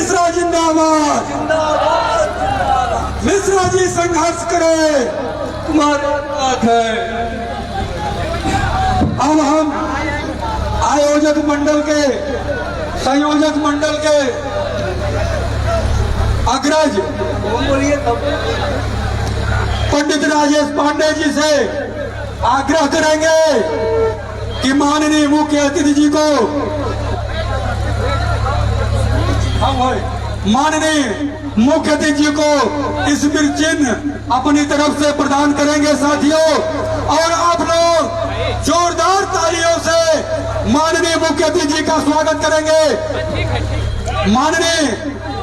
मिश्रा जिंदाबाद, मिश्रा जी संघर्ष करे, तुम्हारे साथ है। अब हम आयोजक मंडल के, संयोजक मंडल के अग्रज पंडित राजेश पांडे जी से आग्रह करेंगे कि माननीय मुख्य अतिथि जी को, माननीय मुख्य अतिथि जी को स्मृति चिन्ह अपनी तरफ से प्रदान करेंगे साथियों। और आप लोग जोरदार तालियों से माननीय मुख्य अतिथि जी का स्वागत करेंगे। माननीय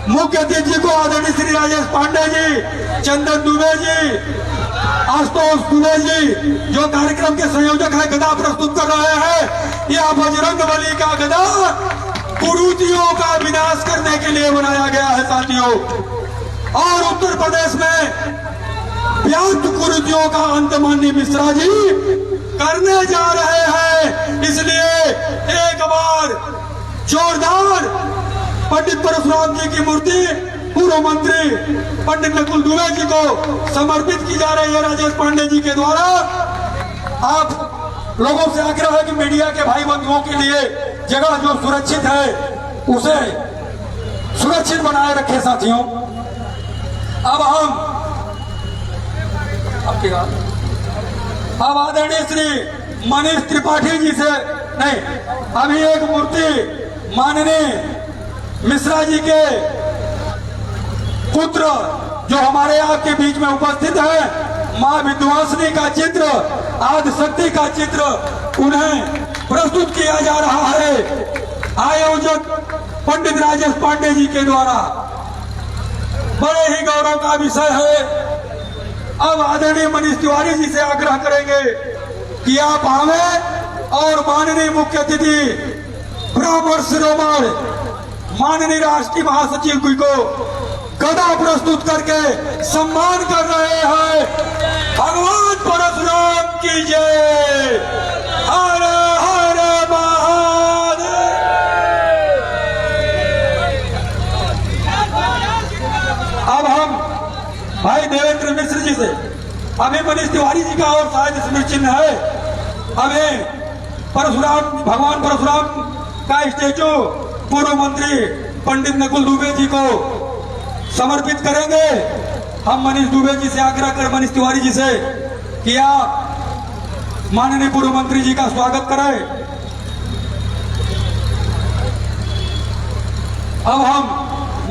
मुख्य अतिथि जी को आदरणीय श्री राजेश पांडे जी, चंदन दुबे जी, आशुतोष दुबे जी जो कार्यक्रम के संयोजक है, गदा प्रस्तुत कर रहे हैं। यह बजरंगबली का गदा कुरीतियों का विनाश करने के लिए बनाया गया है साथियों। और उत्तर प्रदेश में व्याप्त कुरीतियों का अंत माननीय मिश्रा जी करने जा रहे हैं। इसलिए एक बार जोरदार पंडित परशुराम जी की मूर्ति पूर्व मंत्री पंडित नकुल दुबे जी को समर्पित की जा रही है राजेश पांडे जी के द्वारा। आप लोगों से आग्रह है कि मीडिया के भाई बंधुओं के लिए जगह जो सुरक्षित है उसे सुरक्षित बनाए रखे साथियों। अब हम अब आदरणीय श्री मनीष त्रिपाठी जी से नहीं, अभी एक मूर्ति माननीय मिश्रा जी के पुत्र जो हमारे आपके बीच में उपस्थित है, मां विद्वासिनी का चित्र, आदि शक्ति का चित्र उन्हें प्रस्तुत किया जा रहा है आयोजक पंडित राजेश पांडे जी के द्वारा। बड़े ही गौरव का विषय है। अब आदरणीय मनीष तिवारी जी से आग्रह करेंगे कि आप आवे और माननीय मुख्य अतिथि ब्राह्मण शिरोमणि माननीय राष्ट्रीय महासचिव जी को गदा प्रस्तुत करके सम्मान कर रहे हैं। भगवान परशुराम की जय। हर हर महादेव। अब हम भाई देवेंद्र मिश्र जी से, अभी मनीष तिवारी जी का और शायद स्मृति चिन्ह है, हमें परशुराम, भगवान परशुराम का स्टेचू पूर्व मंत्री पंडित नकुल दुबे जी को समर्पित करेंगे। हम मनीष दुबे जी से आग्रह कर, मनीष तिवारी जी से कि आप माननीय पूर्व मंत्री जी का स्वागत करें। अब हम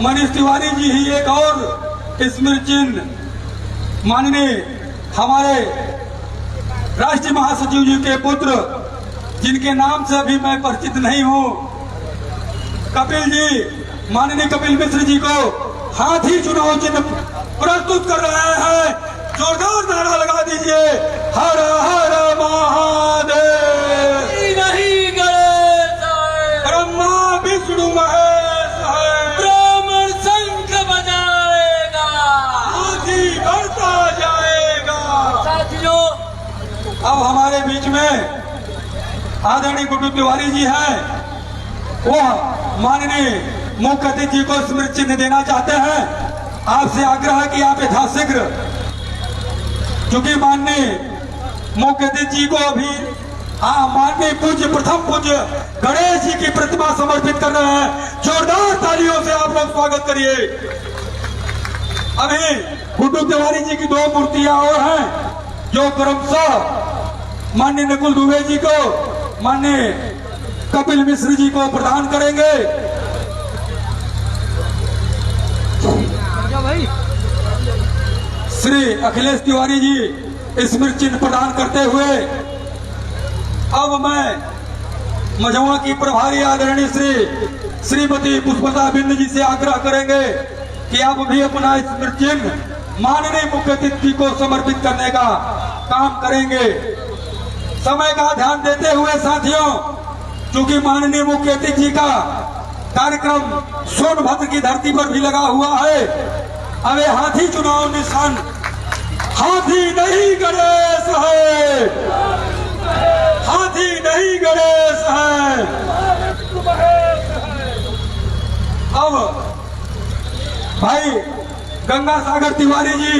मनीष तिवारी जी ही एक और स्मृति चिन्ह माननीय हमारे राष्ट्रीय महासचिव जी के पुत्र, जिनके नाम से अभी मैं परिचित नहीं हूं, कपिल जी, माननीय कपिल मिश्र जी को हाथी चुनाव चिन्ह प्रस्तुत कर रहे हैं। जोरदार नारा लगा दीजिए, हर हर महादेव। नहीं गणेश ब्रह्मा विष्णु महेश है, ब्राह्मण शंख बजाएगा, हाथी बढ़ता जाएगा। साथियों अब हमारे बीच में आदरणीय गुड्डू तिवारी जी हैं, वह माननीय मुख्य अतिथि जी को स्मृति चिन्ह देना चाहते हैं। आपसे आग्रह है कि आप यथाशीघ्र, क्योंकि माननीय मुख्य अतिथि जी को अभी माननीय पूज्य प्रथम पूज्य गणेश जी की प्रतिमा समर्पित कर रहे हैं। जोरदार तालियों से आप लोग स्वागत करिए। अभी गुड्डू तिवारी जी की दो मूर्तियां और हैं जो क्रमशः माननीय नकुल दुबे जी को, माननीय कपिल मिश्र जी को प्रदान करेंगे। श्री अखिलेश तिवारी जी स्मृति चिन्ह प्रदान करते हुए अब मैं मझवा की प्रभारी आदरणीय श्रीमती पुष्पता बिंद जी से आग्रह करेंगे कि आप भी अपना स्मृति चिन्ह माननीय मुख्य अतिथि को समर्पित करने का काम करेंगे। समय का ध्यान देते हुए साथियों, क्योंकि माननीय मुख्य अतिथि जी का कार्यक्रम सोनभद्र की धरती पर भी लगा हुआ है। अबे हाथी चुनाव निशान, हाथी नहीं गणेश है, हाथी नहीं गणेश है। अब गंगा सागर तिवारी जी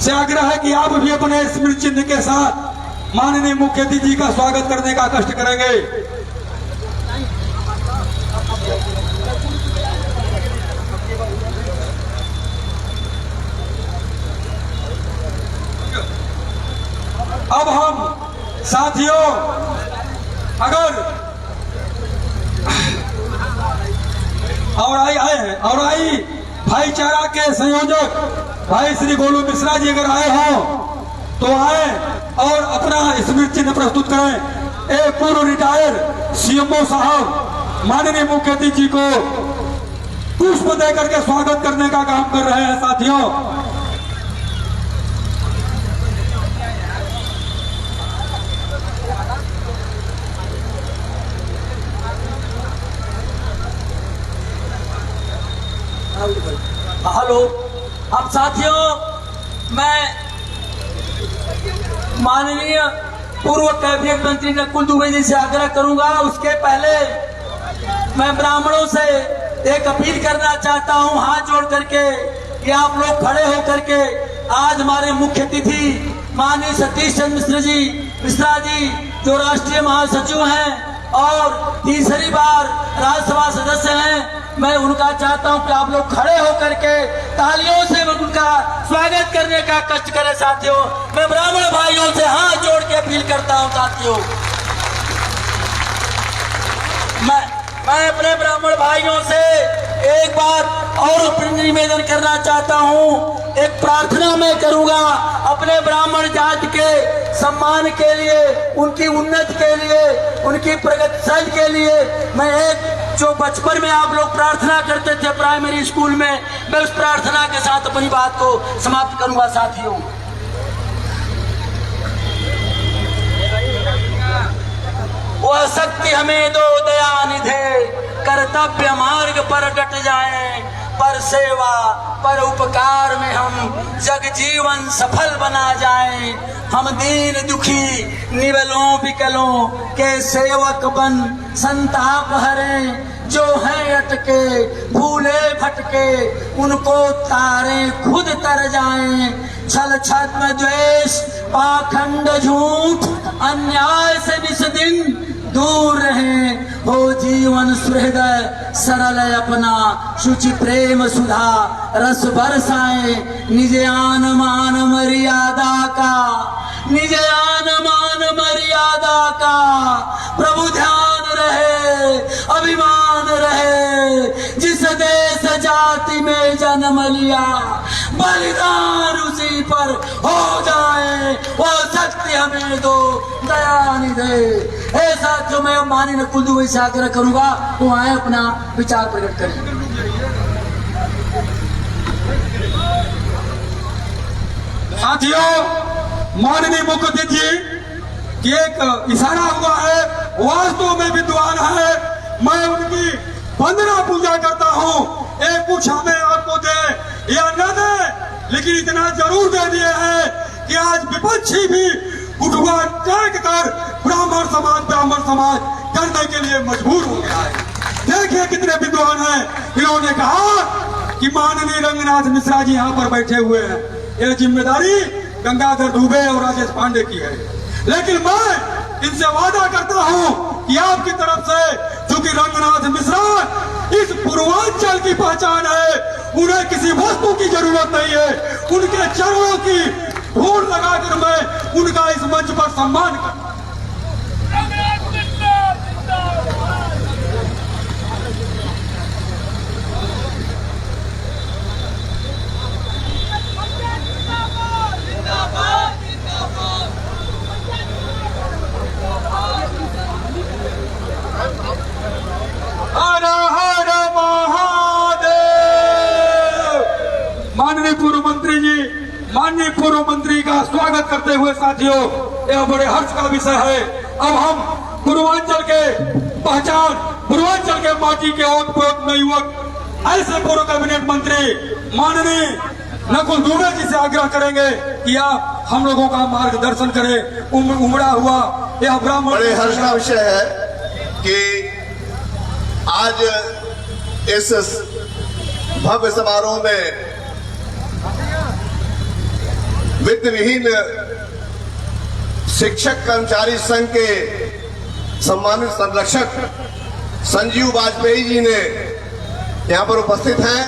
से आग्रह है कि आप भी अपने स्मृति चिन्ह के साथ माननीय मुख्य अतिथि जी का स्वागत करने का कष्ट करेंगे। अब हम साथियों अगर औराई भाईचारा के संयोजक भाई श्री गोलू मिश्रा जी अगर आए हो तो आए और अपना स्मृति चिन्ह प्रस्तुत करें। एक पूर्व रिटायर सीएमओ साहब माननीय मुख्य अतिथि जी को पुष्प देकर के स्वागत करने का काम कर रहे हैं साथियों। हेलो, अब साथियों मैं माननीय पूर्व कैबिनेट मंत्री नकुल दुबे जी से आग्रह करूंगा। उसके पहले मैं ब्राह्मणों से एक अपील करना चाहता हूं हाथ जोड़ करके कि आप लोग खड़े होकर के आज हमारे मुख्य अतिथि माननीय सतीश चंद्र मिश्रा जी जो राष्ट्रीय महासचिव हैं और तीसरी बार राज्यसभा सदस्य हैं, मैं उनका चाहता हूं कि आप लोग खड़े होकर के तालियों से उनका स्वागत करने का कष्ट करें साथियों। मैं ब्राह्मण भाइयों से हाथ जोड़ के अपील करता हूं साथियों। मैं अपने ब्राह्मण भाइयों से एक बात और निवेदन करना चाहता हूं। एक प्रार्थना मैं करूंगा अपने ब्राह्मण जाति के सम्मान के लिए, उनकी उन्नति के लिए, उनकी प्रगति के लिए। मैं एक जो बचपन में आप लोग प्रार्थना करते थे प्राइमरी स्कूल में, मैं उस प्रार्थना के साथ अपनी बात को समाप्त करूंगा साथियों। वह शक्ति हमें दो दयानिधे, कर्तव्य मार्ग पर डट जाएं, पर सेवा पर उपकार में हम जग जीवन सफल बना जाएं। हम दीन दुखी निवलों विकलों के सेवक बन संताप हरें, जो हैं अटके भूले भटके उनको तारे खुद तर जाएं। छल छद्म द्वेष पाखंड झूठ अन्याय से निस दिन दूर रहें, हो जीवन सुहृदय सरल अपना, शुचि प्रेम सुधा रस बरसाए। निज आन मान मर्यादा का, निज आन मान मर्यादा का प्रभु ध्यान रहे, अभिमान रहे। जिस देश जाति में जन्म लिया बलिदान उसी पर हो जाए, वो शक्ति हमें दो दयानिधे। ऐसा जो मैं माननीय नकुल दुबे से आग्रह करूंगा वो आए अपना विचार प्रकट करें। साथियों माननीय मुख्य अतिथि की एक इशारा हुआ है, वास्तव में विद्वान है। मैं उनकी वंदना पूजा करता हूँ। एक कुछ हमें आपको दे या न दे, लेकिन इतना जरूर दे दिए हैं कि आज विपक्षी भी उठवा टेक कर ब्राह्मण समाज करने के लिए मजबूर हो गया है। देखिए कितने विद्वान हैं। इन्होंने कहा कि माननीय रंगनाथ मिश्रा जी यहाँ पर बैठे हुए हैं, यह जिम्मेदारी गंगाधर दुबे और राजेश पांडे की है। लेकिन मैं इनसे वादा करता हूँ कि आपकी तरफ से, चूंकि रंगनाथ मिश्रा इस पूर्वांचल की पहचान है, उन्हें किसी वस्तु की जरूरत नहीं है। उनके चरणों की धूल लगाकर मैं उनका इस मंच पर सम्मान करता हूं। हर हर महादेव। माननीय पूर्व मंत्री जी, माननीय पूर्व मंत्री का स्वागत करते हुए साथियों, यह बड़े हर्ष का विषय है। अब हम पूर्वांचल के पहचान, पूर्वांचल के माटी के ओत-प्रोत युवक ऐसे पूर्व कैबिनेट मंत्री माननीय नकुल दुबे जी से आग्रह करेंगे कि आप हम लोगों का मार्गदर्शन करें। उमड़ा हुआ यह ब्राह्मण बड़े हर्ष का विषय है कि आज इस भव्य समारोह में वित्त विहीन शिक्षक कर्मचारी संघ के सम्मानित संरक्षक संजीव वाजपेयी जी ने यहाँ पर उपस्थित हैं,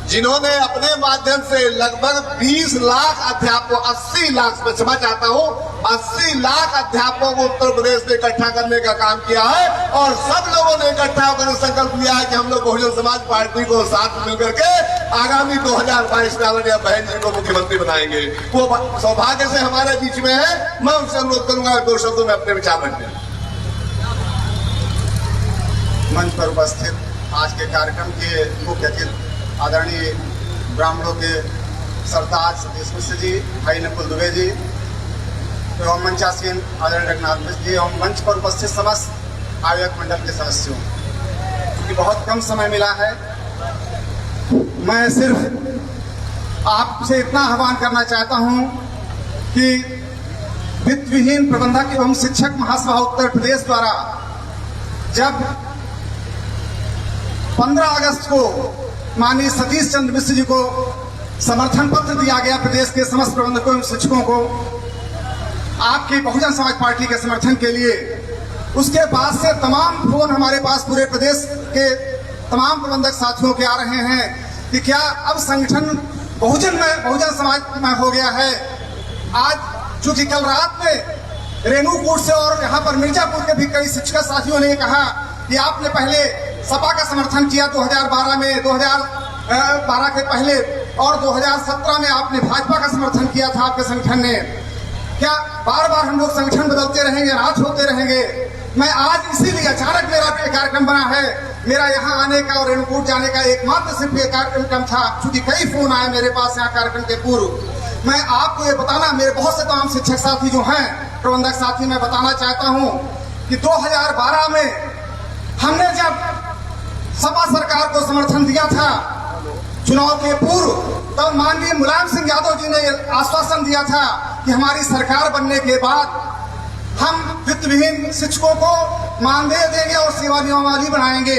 जिन्होंने अपने माध्यम से लगभग 20 लाख अध्यापकों 80 लाख में क्षमा चाहता हूँ 80 लाख अध्यापकों को उत्तर प्रदेश में इकट्ठा करने का काम किया है। और सब लोगों ने इकट्ठा होकर संकल्प लिया है कि हम लोग बहुजन समाज पार्टी को साथ मिलकर के आगामी 2022 में आदरणीय बहन जी को मुख्यमंत्री बनाएंगे। वो सौभाग्य से हमारे बीच में है। मैं उनसे अनुरोध करूंगा 2 शब्दों में अपने विचार रखें। मंच पर उपस्थित आज के कार्यक्रम के मुख्य अतिथि आदरणीय ब्राह्मणों के सरताज सतीश मिश्र जी, भाई नकुल दुबे जी एवं मंचासीन आदरणीय रघुनाथ मिश्र जी एवं मंच पर उपस्थित समस्त आयोजक मंडल के सदस्यों, क्योंकि बहुत कम समय मिला है, मैं सिर्फ आपसे इतना आह्वान करना चाहता हूं कि वित्त विहीन प्रबंधक एवं शिक्षक महासभा उत्तर प्रदेश द्वारा जब 15 अगस्त को माननीय सतीश चंद्र मिश्र जी को समर्थन पत्र दिया गया प्रदेश के समस्त प्रबंधकों एवं शिक्षकों को आपकी बहुजन समाज पार्टी के समर्थन के लिए, उसके बाद से तमाम फोन हमारे पास पूरे प्रदेश के तमाम प्रबंधक साथियों के आ रहे हैं कि क्या अब संगठन बहुजन समाज में हो गया है। आज चूंकि कल रात में रेणुकूट से और यहाँ पर मिर्जापुर के भी कई शिक्षक साथियों ने कहा कि आपने पहले सपा का समर्थन किया 2012 में, 2012 के पहले, और 2017 में आपने भाजपा का समर्थन किया था आपके संगठन ने। क्या बार बार हम लोग संगठन बदलते रहेंगे, राज होते रहेंगे? मैं आज इसीलिए अचानक मेरा कार्यक्रम बना है। मेरा यहाँ आने का और रेणुकूट जाने का एकमात्र सिर्फ ये कार्यक्रम था, क्योंकि कई फोन आए मेरे पास यहाँ कार्यक्रम के पूर्व। मैं आपको ये बताना, मेरे बहुत से तमाम शिक्षक साथी जो हैं, प्रबंधक साथी, मैं बताना चाहता हूँ कि 2012 में हमने जब सपा सरकार को समर्थन दिया था चुनाव के पूर्व, तब माननीय मुलायम सिंह यादव जी ने आश्वासन दिया था कि हमारी सरकार बनने के बाद हम वित्त विहीन शिक्षकों को मानदेय देंगे और सेवा नियमावली बनाएंगे।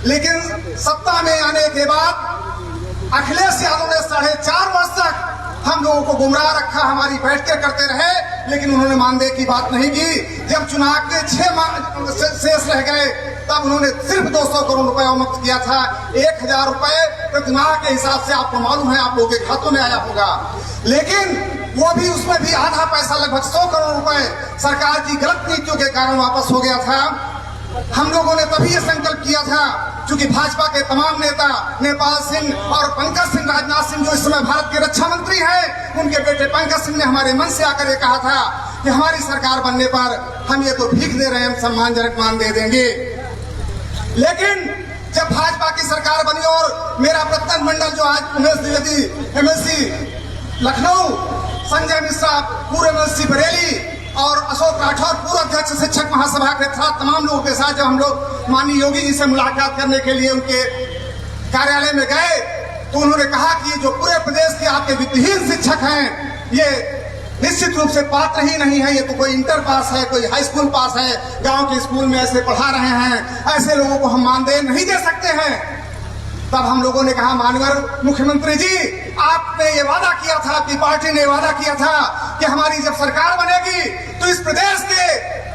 लेकिन सत्ता में आने के बाद अखिलेश यादव ने 4.5 वर्ष तक हम लोगों को गुमराह रखा, हमारी बैठकें करते रहे, लेकिन उन्होंने मानदेय की बात नहीं की। जब चुनाव के 6 माह शेष रह गए, तब उन्होंने सिर्फ 200 करोड़ रुपए मुक्त किया था। 1000 रुपए प्रतिमाह के हिसाब से आपको मालूम है, आप लोगों के खातों में आया होगा। लेकिन वो भी, उसमें भी आधा पैसा, लगभग 100 करोड़ रुपए सरकार की गलत नीतियों के कारण वापस हो गया था। हम लोगों ने तभी ये संकल्प किया था, क्योंकि भाजपा के तमाम नेता नेपाल सिंह और पंकज सिंह, राजनाथ सिंह जो इस समय भारत के रक्षा मंत्री हैं, उनके बेटे पंकज सिंह ने हमारे मन से आकर ये कहा था कि हमारी सरकार बनने पर हम ये तो भीख दे रहे हैं, हम सम्मानजनक मानदेय देंगे। लेकिन जब भाजपा की सरकार बनी और मेरा प्रत्यक्ष मंडल जो आज उमेश द्विवेदी MLC लखनऊ, संजय मिश्रा पूर्व MLC बरेली और अशोक राठौर पूर्व अध्यक्ष शिक्षक महासभा के साथ तमाम लोगों के साथ जब हम लोग माननीय योगी जी से मुलाकात करने के लिए उनके कार्यालय में गए, तो उन्होंने कहा कि जो पूरे प्रदेश के आपके वित्तहीन शिक्षक हैं, ये निश्चित रूप से पात्र ही नहीं है, ये तो कोई इंटर पास है, कोई हाई स्कूल पास है, गांव के स्कूल में ऐसे पढ़ा रहे हैं, ऐसे लोगों को हम मानदेय नहीं दे सकते हैं। तब हम लोगों ने कहा, माननीय मुख्यमंत्री जी, आपने ये वादा किया था, आपकी पार्टी ने वादा किया था कि हमारी जब सरकार बनेगी तो इस प्रदेश के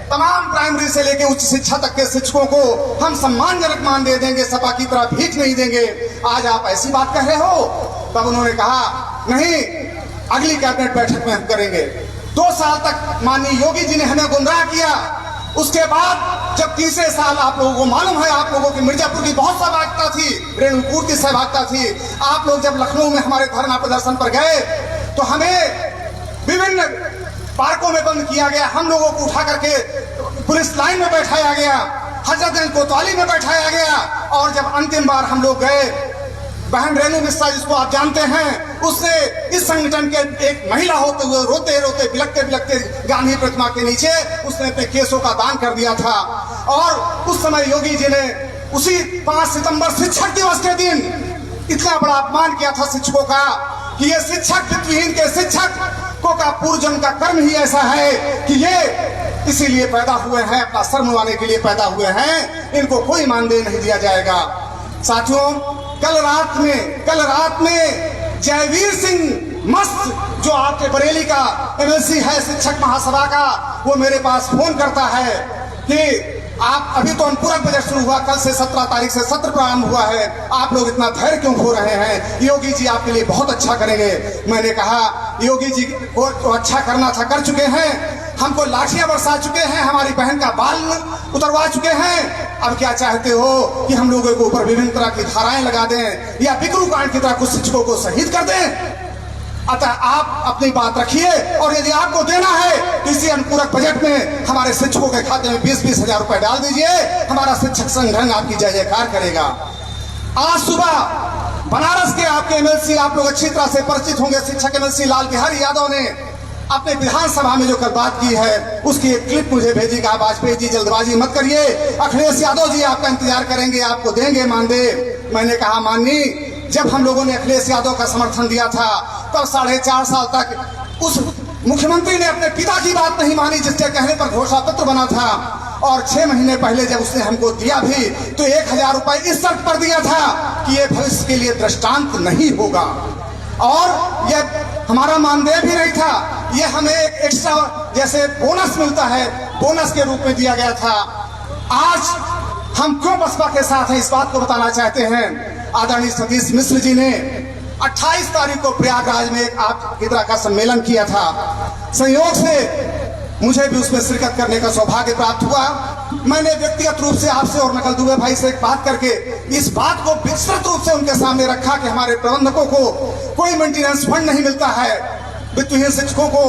तमाम प्राइमरी से लेकर उच्च शिक्षा तक के शिक्षकों को हम सम्मानजनक मानदेय देंगे, सपा की तरह भीख नहीं देंगे। आज आप ऐसी बात कह रहे हो? तब उन्होंने कहा, नहीं, अगली कैबिनेट बैठक में हम करेंगे। 2 साल तक माननीय योगी जी ने हमें गुमराह किया। उसके बाद जब तीसरे साल, आप लोगों को मालूम है, आप लोगों की मिर्जापुर की बहुत सहभागिता थी, रेणुकूट की सहभागिता थी। आप लोग जब लखनऊ में हमारे धरना प्रदर्शन पर गए तो हमें विभिन्न पार्कों में बंद किया गया, हम लोगों को उठा करके पुलिस लाइन में बैठाया गया, हजरतगंज कोतवाली में बैठाया गया। और जब अंतिम बार हम लोग गए, बहन रेणु मिश्रा जिसको आप जानते हैं, उसने इस संगठन के एक महिला होते हुए रोते रोते बिलखते बिलखते गांधी प्रतिमा के नीचे उसने अपने केसों का दान कर दिया था। और उस समय योगी जी ने उसी 5 सितंबर शिक्षक दिवस के दिन इतना बड़ा अपमान किया था शिक्षकों का कि ये शिक्षक, वित्तहीन के शिक्षकों का पूर्वजन्म का कर्म ही ऐसा है कि ये इसीलिए पैदा हुए हैं, अपना सर मुंडवाने के लिए पैदा हुए हैं, इनको कोई मानदेय नहीं दिया जाएगा। साथियों, कल रात में जयवीर सिंह मस्त जो आपके बरेली का एमएलसी है शिक्षक महासभा का, वो मेरे पास फोन करता है कि आप अभी तो अनुपूरक बजट शुरू हुआ, कल से 17 तारीख से सत्र प्रारंभ हुआ है, आप लोग इतना धैर्य क्यों खो रहे हैं? योगी जी आपके लिए बहुत अच्छा करेंगे। मैंने कहा योगी जी को तो अच्छा करना था, कर चुके हैं, हमको लाठियां बरसा चुके हैं, हमारी बहन का बाल उतरवा चुके हैं, अब क्या चाहते हो कि हम लोगों के ऊपर विभिन्न तरह की धाराएं लगा दें या बिकरू कांड की तरह कुछ शिक्षकों को शहीद कर दें? अतः आप अपनी बात रखिए, और यदि आपको देना है तो इसी अनुपूरक बजट में हमारे शिक्षकों के खाते में 20-20 हजार रुपए डाल दीजिए, हमारा शिक्षक संगठन आपकी जय जयकार करेगा। आज सुबह बनारस के आपके एमएलसी, आप लोग अच्छी तरह से परिचित होंगे, शिक्षक एमएलसी लाल बिहारी यादव ने अपने विधानसभा में जो कल बात की है उसकी एक क्लिप मुझे भेजी। कहा वाजपेयी जी जल्दबाजी मत करिए, अखिलेश यादव जी आपका इंतजार करेंगे, आपको देंगे मानदेय। मैंने कहा माननी, जब हम लोगों ने अखिलेश यादव का समर्थन दिया था तब 4.5 साल तक उस मुख्यमंत्री ने अपने पिता की बात नहीं मानी, जिसके कहने पर घोषणा पत्र बना था, और 6 महीने पहले जब उसने हमको दिया भी तो 1000 रुपए इस शर्त पर दिया था कि ये भविष्य के लिए दृष्टांत नहीं होगा, और ये हमारा मानदेय भी नहीं था, ये हमें एक एक्स्ट्रा जैसे बोनस मिलता है, बोनस के रूप में दिया गया था। आज हम क्यों बसपा के साथ हैं, इस बात को बताना चाहते हैं। आदरणीय सतीश मिश्र जी ने 28 तारीख को प्रयागराज में एक आप इधर का सम्मेलन किया था, संयोग से मुझे भी उसमें शिरकत करने का सौभाग्य प्राप्त हुआ। मैंने व्यक्तिगत रूप से आपसे और नकल दुबे भाई से एक बात करके इस बात को विस्तृत रूप से उनके सामने रखा कि हमारे प्रबंधकों को कोई मेंटेनेंस फंड नहीं मिलता है, वित्तहीन शिक्षकों को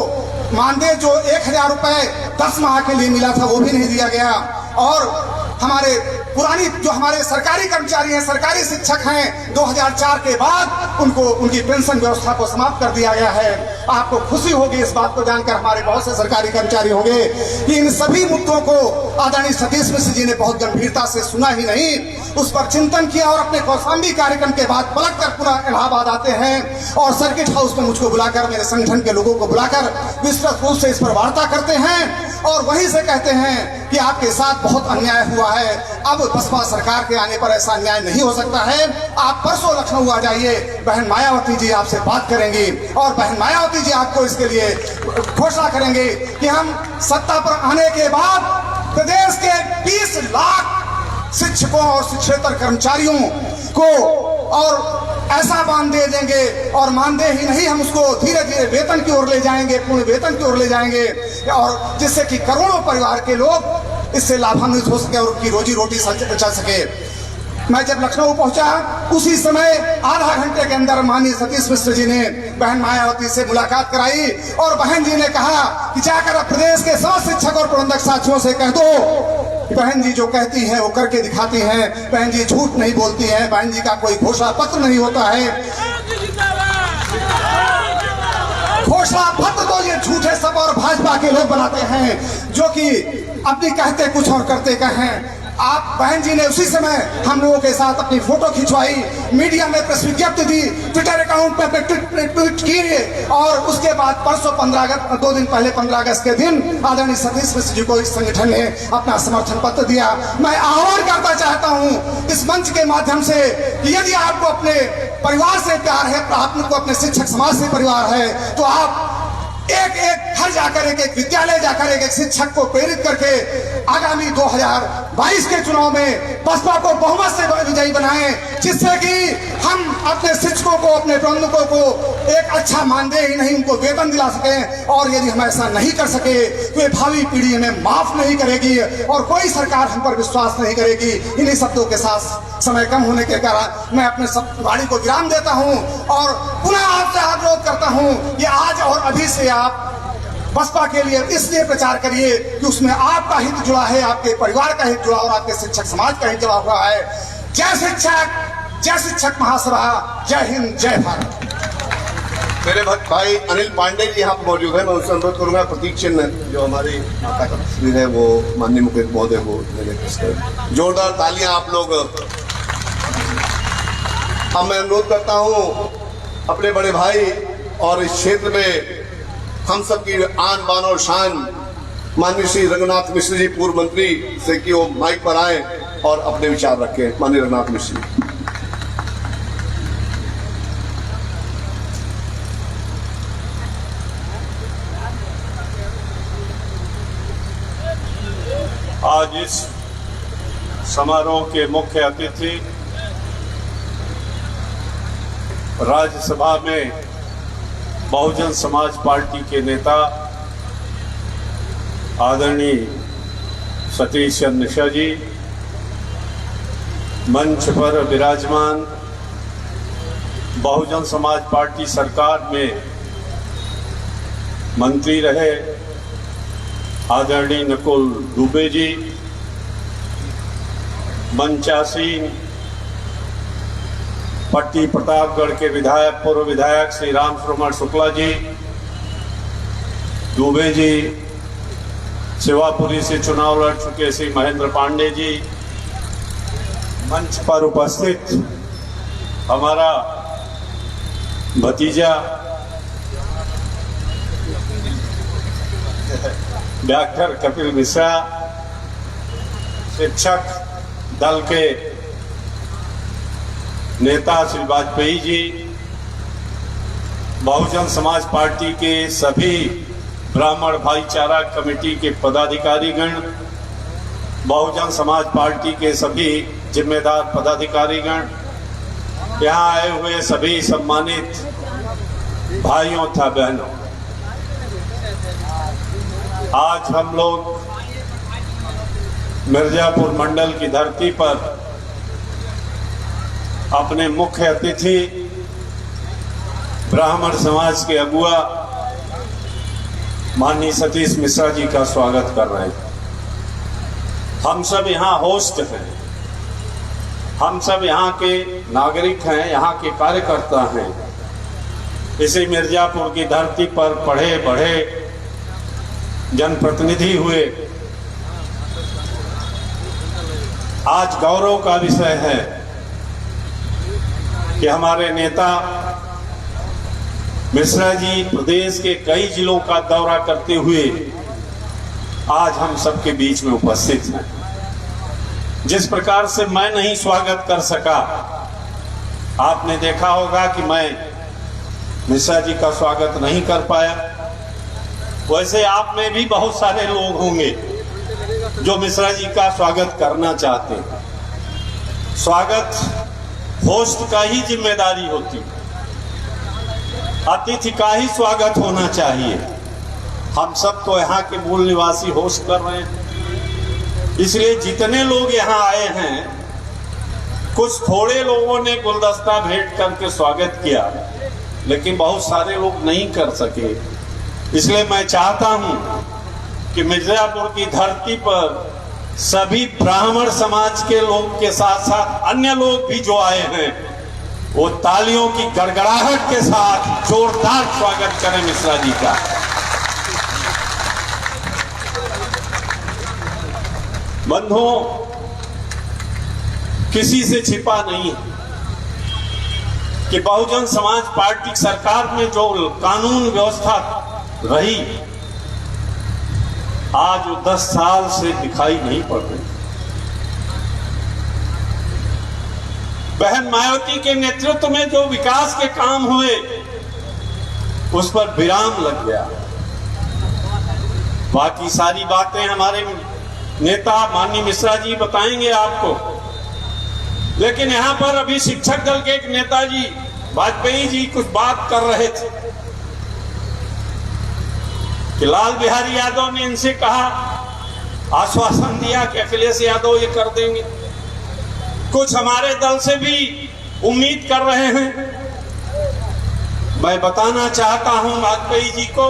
मानदेय जो 1000 रुपए 10 माह के लिए मिला था वो भी नहीं दिया गया, और हमारे पुरानी जो हमारे सरकारी कर्मचारी हैं, सरकारी शिक्षक हैं, 2004 के बाद उनको उनकी पेंशन व्यवस्था को समाप्त कर दिया गया है। आपको खुशी होगी इस बात को जानकर, हमारे बहुत से सरकारी कर्मचारी होंगे कि इन सभी मुद्दों को आदरणीय सतीश मिश्र जी ने बहुत गंभीरता से सुना ही नहीं, उस पर चिंतन किया, और अपने कौशाम्बी कार्यक्रम के बाद पलट कर पुनः इलाहाबाद आते हैं और सर्किट हाउस में मुझको बुलाकर, मेरे संगठन के लोगों को बुलाकर विस्तृत रूप से इस पर वार्ता करते हैं, और वहीं से कहते हैं कि आपके साथ बहुत अन्याय हुआ है, अब बसपा सरकार के आने पर ऐसा अन्याय नहीं हो सकता है, आप परसों लखनऊ आ जाइए, बहन मायावती जी आपसे बात करेंगी, और बहन मायावती जी आपको इसके लिए घोषणा करेंगे कि हम सत्ता पर आने के बाद प्रदेश के 20 लाख शिक्षकों और शिक्षेतर कर्मचारियों को और ऐसा मानदेय देंगे, और मानदेय ही नहीं, हम उसको धीरे धीरे वेतन की ओर ले जाएंगे, पूर्ण वेतन की ओर ले जाएंगे, और जिससे कि करोड़ों परिवार के लोग इससे लाभान्वित हो सके और उनकी रोजी रोटी चल सके। मैं जब लखनऊ पहुंचा उसी समय आधा घंटे के अंदर माननीय सतीश मिश्र जी ने बहन मायावती से मुलाकात कराई, और बहन जी ने कहा कि जाकर प्रदेश के समस्त शिक्षक और प्रबंधक साथियों से कह दो, बहन जी जो कहती हैं वो करके दिखाती हैं, बहन जी झूठ नहीं बोलती हैं, बहन जी का कोई घोषणा पत्र नहीं होता है, घोषणा पत्र तो ये झूठे सब और भाजपा के लोग बनाते हैं, जो कि अपनी कहते कुछ और करते कहें। आप बहन जी ने उसी समय हम लोगों के साथ अपनी फोटो खिंचवाई, मीडिया में प्रेस विज्ञप्ति दी, ट्विटर अकाउंट पर ट्वीट की, और उसके बाद परसों 15 अगस्त 2 दिन पहले 15 अगस्त के दिन आदरणीय सतीश मिश्र जी को इस संगठन ने अपना समर्थन पत्र दिया। मैं आह्वान करना चाहता हूं इस मंच के माध्यम से कि यदि आपको अपने परिवार से प्यार है, आपको अपने शिक्षक समाज से परिवार है, तो आप एक घर जाकर, एक विद्यालय जाकर एक शिक्षक को प्रेरित करके आगामी 2022 के चुनाव में बसपा को बहुमत से विजयी बनाएं, जिससे कि हम अपने शिक्षकों को, अपने प्रबंधकों को एक अच्छा मानदेय ही नहीं, उनको वेतन दिला सकें, और यदि हम ऐसा नहीं कर सके तो ये भावी पीढ़ी हमें माफ नहीं करेगी और कोई सरकार हम पर विश्वास नहीं करेगी। इन्हीं शब्दों के साथ समय कम होने के कारण मैं अपने वाणी को विराम देता हूं, और पुनः आपसे अनुरोध करता हूं कि आज और अभी से आप बसपा के लिए इसलिए प्रचार करिए कि उसमें आपका हित जुड़ा है, आपके परिवार का हित जुड़ा और आपके शिक्षक समाज का हित जुड़ा हुआ है। जय शिक्षक महासभा, जय हिंद, जय भारत। मेरे भक्त भाई अनिल पांडे जी यहाँ पर मौजूद है, मैं उनसे अनुरोध करूंगा प्रतीक चिन्ह जो हमारी माता का तस्वीर है वो माननीय मुकेश महोदय को जोरदार तालियां आप लोग। अब मैं अनुरोध करता हूँ अपने बड़े भाई और इस क्षेत्र में हम सब की आन बान और शान माननीय श्री रंगनाथ मिश्र जी पूर्व मंत्री से कि वो माइक पर आए और अपने विचार रखें। माननीय रंगनाथ मिश्र जी। आज इस समारोह के मुख्य अतिथि राज्यसभा में बहुजन समाज पार्टी के नेता आदरणीय सतीश चंद्र मिश्रा जी, मंच पर विराजमान बहुजन समाज पार्टी सरकार में मंत्री रहे आदरणीय नकुल दुबे जी, मंचासीन पट्टी प्रतापगढ़ के विधायक पूर्व विधायक श्री राम सुरमण शुक्ला जी, दुबे जी, शिवापुरी से चुनाव लड़ चुके श्री महेंद्र पांडे जी, मंच पर उपस्थित हमारा भतीजा डॉक्टर कपिल मिश्रा, शिक्षक दल के नेता श्री वाजपेयी जी, बहुजन समाज पार्टी के सभी ब्राह्मण भाईचारा कमेटी के पदाधिकारीगण, बहुजन समाज पार्टी के सभी जिम्मेदार पदाधिकारीगण, यहाँ आए हुए सभी सम्मानित भाइयों तथा बहनों, आज हम लोग मिर्जापुर मंडल की धरती पर अपने मुख्य अतिथि ब्राह्मण समाज के अगुआ माननीय सतीश मिश्रा जी का स्वागत कर रहे हैं। हम सब यहाँ होस्ट हैं, हम सब यहाँ के नागरिक हैं, यहाँ के कार्यकर्ता हैं। इसी मिर्जापुर की धरती पर पढ़े बढ़े जनप्रतिनिधि हुए। आज गौरव का विषय है कि हमारे नेता मिश्रा जी प्रदेश के कई जिलों का दौरा करते हुए आज हम सबके बीच में उपस्थित हैं। जिस प्रकार से मैं नहीं स्वागत कर सका, आपने देखा होगा कि मैं मिश्रा जी का स्वागत नहीं कर पाया, वैसे आप में भी बहुत सारे लोग होंगे जो मिश्रा जी का स्वागत करना चाहते हैं। स्वागत होस्ट का ही जिम्मेदारी होती है, अतिथि का ही स्वागत होना चाहिए। हम सब तो यहाँ के मूल निवासी होस्ट कर रहे हैं, इसलिए जितने लोग यहाँ आए हैं, कुछ थोड़े लोगों ने गुलदस्ता भेंट करके स्वागत किया, लेकिन बहुत सारे लोग नहीं कर सके। इसलिए मैं चाहता हूं कि मिर्जापुर की धरती पर सभी ब्राह्मण समाज के लोग के साथ साथ अन्य लोग भी जो आए हैं, वो तालियों की गड़गड़ाहट के साथ जोरदार स्वागत करें मिश्रा जी का। बंधुओं, किसी से छिपा नहीं है कि बहुजन समाज पार्टी सरकार में जो कानून व्यवस्था रही, आज वो 10 साल से दिखाई नहीं पड़ रही। बहन मायावती के नेतृत्व में जो विकास के काम हुए, उस पर विराम लग गया। बाकी सारी बातें हमारे नेता माननीय मिश्रा जी बताएंगे आपको, लेकिन यहां पर अभी शिक्षक दल के एक नेताजी वाजपेयी जी कुछ बात कर रहे थे कि लाल बिहारी यादव ने इनसे कहा, आश्वासन दिया कि अखिलेश यादव ये कर देंगे। कुछ हमारे दल से भी उम्मीद कर रहे हैं। मैं बताना चाहता हूं वाजपेयी जी को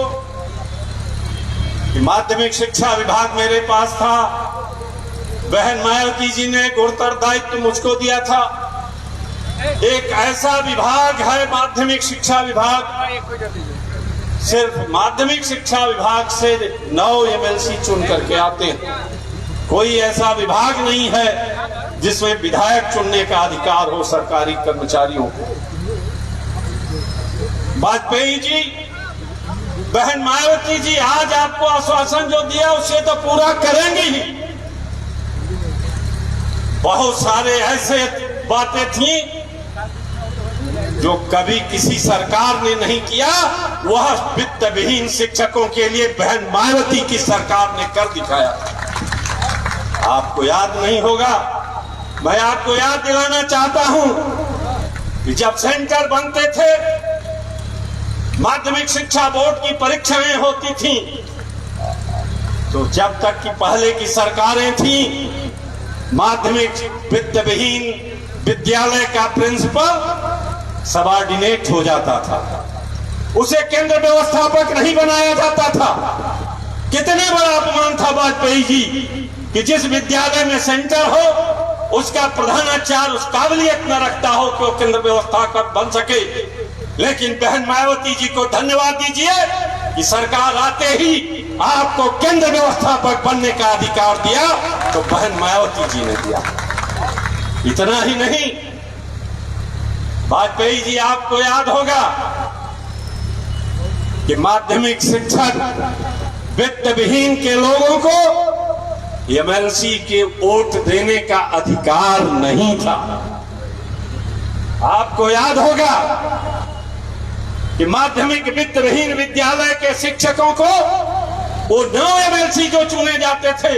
कि माध्यमिक शिक्षा विभाग मेरे पास था, बहन मायावती जी ने गुरुतर दायित्व मुझको दिया था। एक ऐसा विभाग है माध्यमिक शिक्षा विभाग, सिर्फ माध्यमिक शिक्षा विभाग से 9 एमएलसी चुन करके आते हैं। कोई ऐसा विभाग नहीं है जिसमें विधायक चुनने का अधिकार हो सरकारी कर्मचारियों को। वाजपेयी जी, बहन मायावती जी आज आपको आश्वासन जो दिया उसे तो पूरा करेंगे ही। बहुत सारे ऐसे बातें थी जो कभी किसी सरकार ने नहीं किया, वह वित्त विहीन शिक्षकों के लिए बहन मायावती की सरकार ने कर दिखाया। आपको याद नहीं होगा, मैं आपको याद दिलाना चाहता हूं कि जब सेंटर बनते थे, माध्यमिक शिक्षा बोर्ड की परीक्षाएं होती थी, तो जब तक कि पहले की सरकारें थी, माध्यमिक वित्त विहीन विद्यालय का प्रिंसिपल सबऑर्डिनेट हो जाता था, उसे केंद्र व्यवस्थापक नहीं बनाया जाता था। कितने बड़ा अपमान था वाजपेयी जी कि जिस विद्यालय में सेंटर हो उसका प्रधानाचार्य उस काबिलियत न रखता हो कि वो केंद्र व्यवस्थापक बन सके। लेकिन बहन मायावती जी को धन्यवाद दीजिए कि सरकार आते ही आपको केंद्र व्यवस्थापक बनने का अधिकार दिया, तो बहन मायावती जी ने दिया। इतना ही नहीं, वाजपेयी जी, आपको याद होगा कि माध्यमिक शिक्षक वित्त विहीन के लोगों को एमएलसी के वोट देने का अधिकार नहीं था। आपको याद होगा कि माध्यमिक वित्त विहीन विद्यालय के शिक्षकों को वो 9 एमएलसी जो चुने जाते थे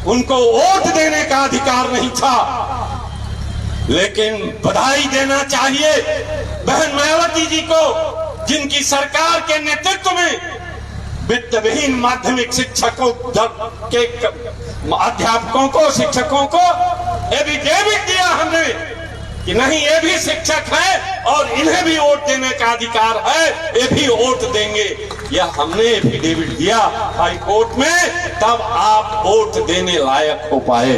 उनको वोट देने का अधिकार नहीं था। लेकिन बधाई देना चाहिए बहन मायावती जी को, जिनकी सरकार के नेतृत्व में वित्त विहीन माध्यमिक शिक्षकों के अध्यापकों को, शिक्षकों को एफिडेविट दिया हमने कि नहीं, ये भी शिक्षक है और इन्हें भी वोट देने का अधिकार है, ये भी वोट देंगे। यह हमने एफिडेविट दिया हाई कोर्ट में, तब आप वोट देने लायक हो पाए।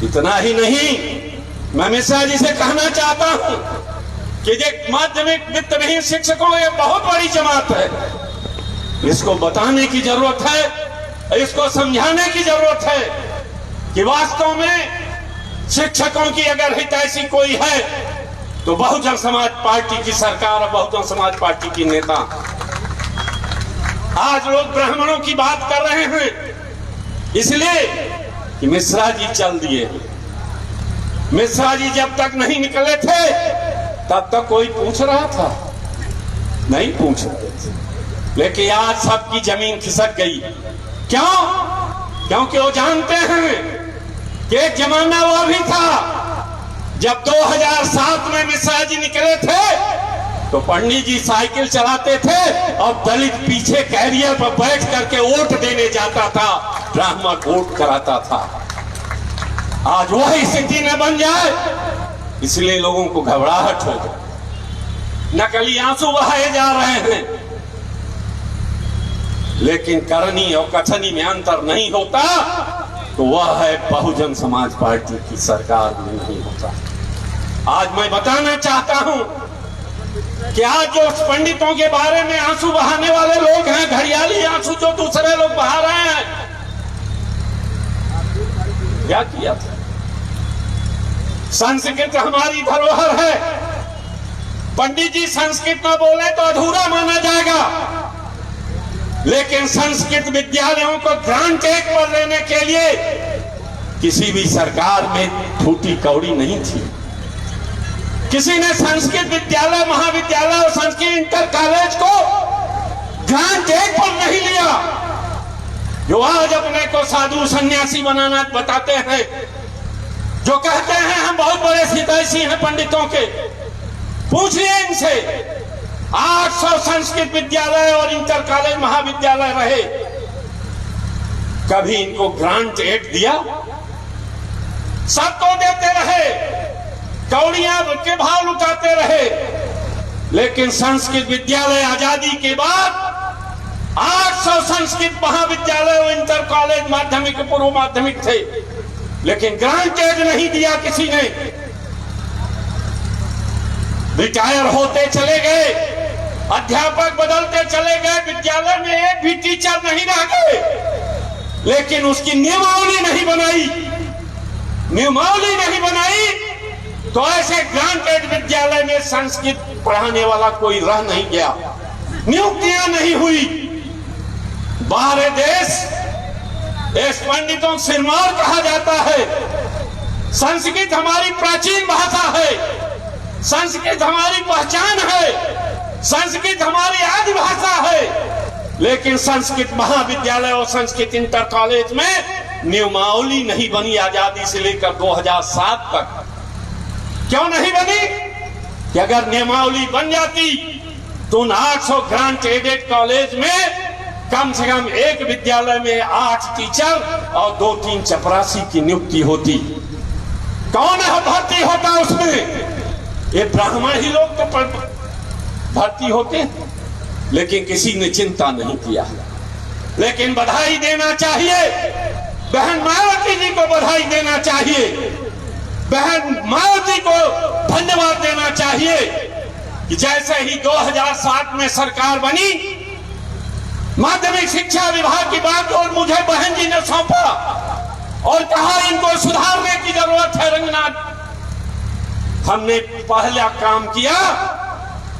इतना ही नहीं, मैं मिश्रा जी से कहना चाहता हूं कि ये माध्यमिक वित्त विहीन शिक्षकों ये बहुत बड़ी जमात है, इसको बताने की जरूरत है, इसको समझाने की जरूरत है कि वास्तव में शिक्षकों की अगर हितैषी कोई है तो बहुजन समाज पार्टी की सरकार और बहुजन समाज पार्टी की नेता। आज लोग ब्राह्मणों की बात कर रहे हैं इसलिए कि मिश्रा जी चल दिए। मिश्रा जी जब तक नहीं निकले थे तब तक कोई पूछ रहा था? नहीं पूछ रहे थे। लेकिन आज सबकी जमीन खिसक गई। क्यों? क्योंकि वो जानते हैं कि एक जमाना वो भी था जब 2007 में मिश्रा जी निकले थे तो पंडित जी साइकिल चलाते थे और दलित पीछे कैरियर पर बैठ करके वोट देने जाता था, ब्राह्मण वोट कराता था। आज वही स्थिति न बन जाए इसलिए लोगों को घबराहट हो गई, नकली आंसू बहाए जा रहे हैं। लेकिन करनी और कथनी में अंतर नहीं होता तो वह है बहुजन समाज पार्टी की सरकार में नहीं होता। आज मैं बताना चाहता हूं कि आज जो पंडितों के बारे में आंसू बहाने वाले लोग हैं, घड़ियाली आंसू जो दूसरे लोग बहा रहे हैं, क्या किया था? संस्कृत हमारी धरोहर है। पंडित जी संस्कृत न बोले तो अधूरा माना जाएगा, लेकिन संस्कृत विद्यालयों को ग्रांट एक पर लेने के लिए किसी भी सरकार में फूटी कौड़ी नहीं थी। किसी ने संस्कृत विद्यालय, महाविद्यालय और संस्कृत इंटर कॉलेज को ग्रांट एक पर नहीं लिया। जो आज अपने को साधु सन्यासी बनाना बताते हैं, जो कहते हैं हम बहुत बड़े हितैषी हैं पंडितों के, पूछिए इनसे 800 संस्कृत विद्यालय और इंटर कॉलेज महाविद्यालय रहे, कभी इनको ग्रांट एड दिया? सबको देते रहे, कौड़ियां के भाव लुटाते रहे। लेकिन संस्कृत विद्यालय आजादी के बाद 800 संस्कृत महाविद्यालय और इंटर कॉलेज माध्यमिक पूर्व माध्यमिक थे, लेकिन ग्रांट एड नहीं दिया किसी ने। रिटायर होते चले गए, अध्यापक बदलते चले गए, विद्यालय में एक भी टीचर नहीं रह गए, लेकिन उसकी नियमावली नहीं बनाई। नियमावली नहीं बनाई तो ऐसे ग्रांटेड विद्यालय में संस्कृत पढ़ाने वाला कोई रह नहीं गया, नियुक्तियां नहीं हुई। बाहर देश इस पंडितों को सिरमौर कहा जाता है। संस्कृत हमारी प्राचीन भाषा है, संस्कृत हमारी पहचान है, संस्कृत हमारी आदि भाषा है, लेकिन संस्कृत महाविद्यालय और संस्कृत इंटर कॉलेज में नियमावली नहीं बनी आजादी से लेकर 2007 तक। क्यों नहीं बनी? कि अगर नियमावली बन जाती तो उन 800 ग्रांट एडेड कॉलेज में कम से कम एक विद्यालय में 8 टीचर और 2-3 चपरासी की नियुक्ति होती। कौन भर्ती होता उसमें? ये ब्राह्मण ही लोग तो भर्ती होते, लेकिन किसी ने चिंता नहीं किया। लेकिन बधाई देना चाहिए, बहन मायावती जी को बधाई देना चाहिए, बहन मायावती को धन्यवाद देना चाहिए कि जैसे ही 2007 में सरकार बनी, माध्यमिक शिक्षा विभाग की बात और मुझे बहन जी ने सौंपा और कहा इनको सुधारने की जरूरत है रंगनाथ। हमने पहला काम किया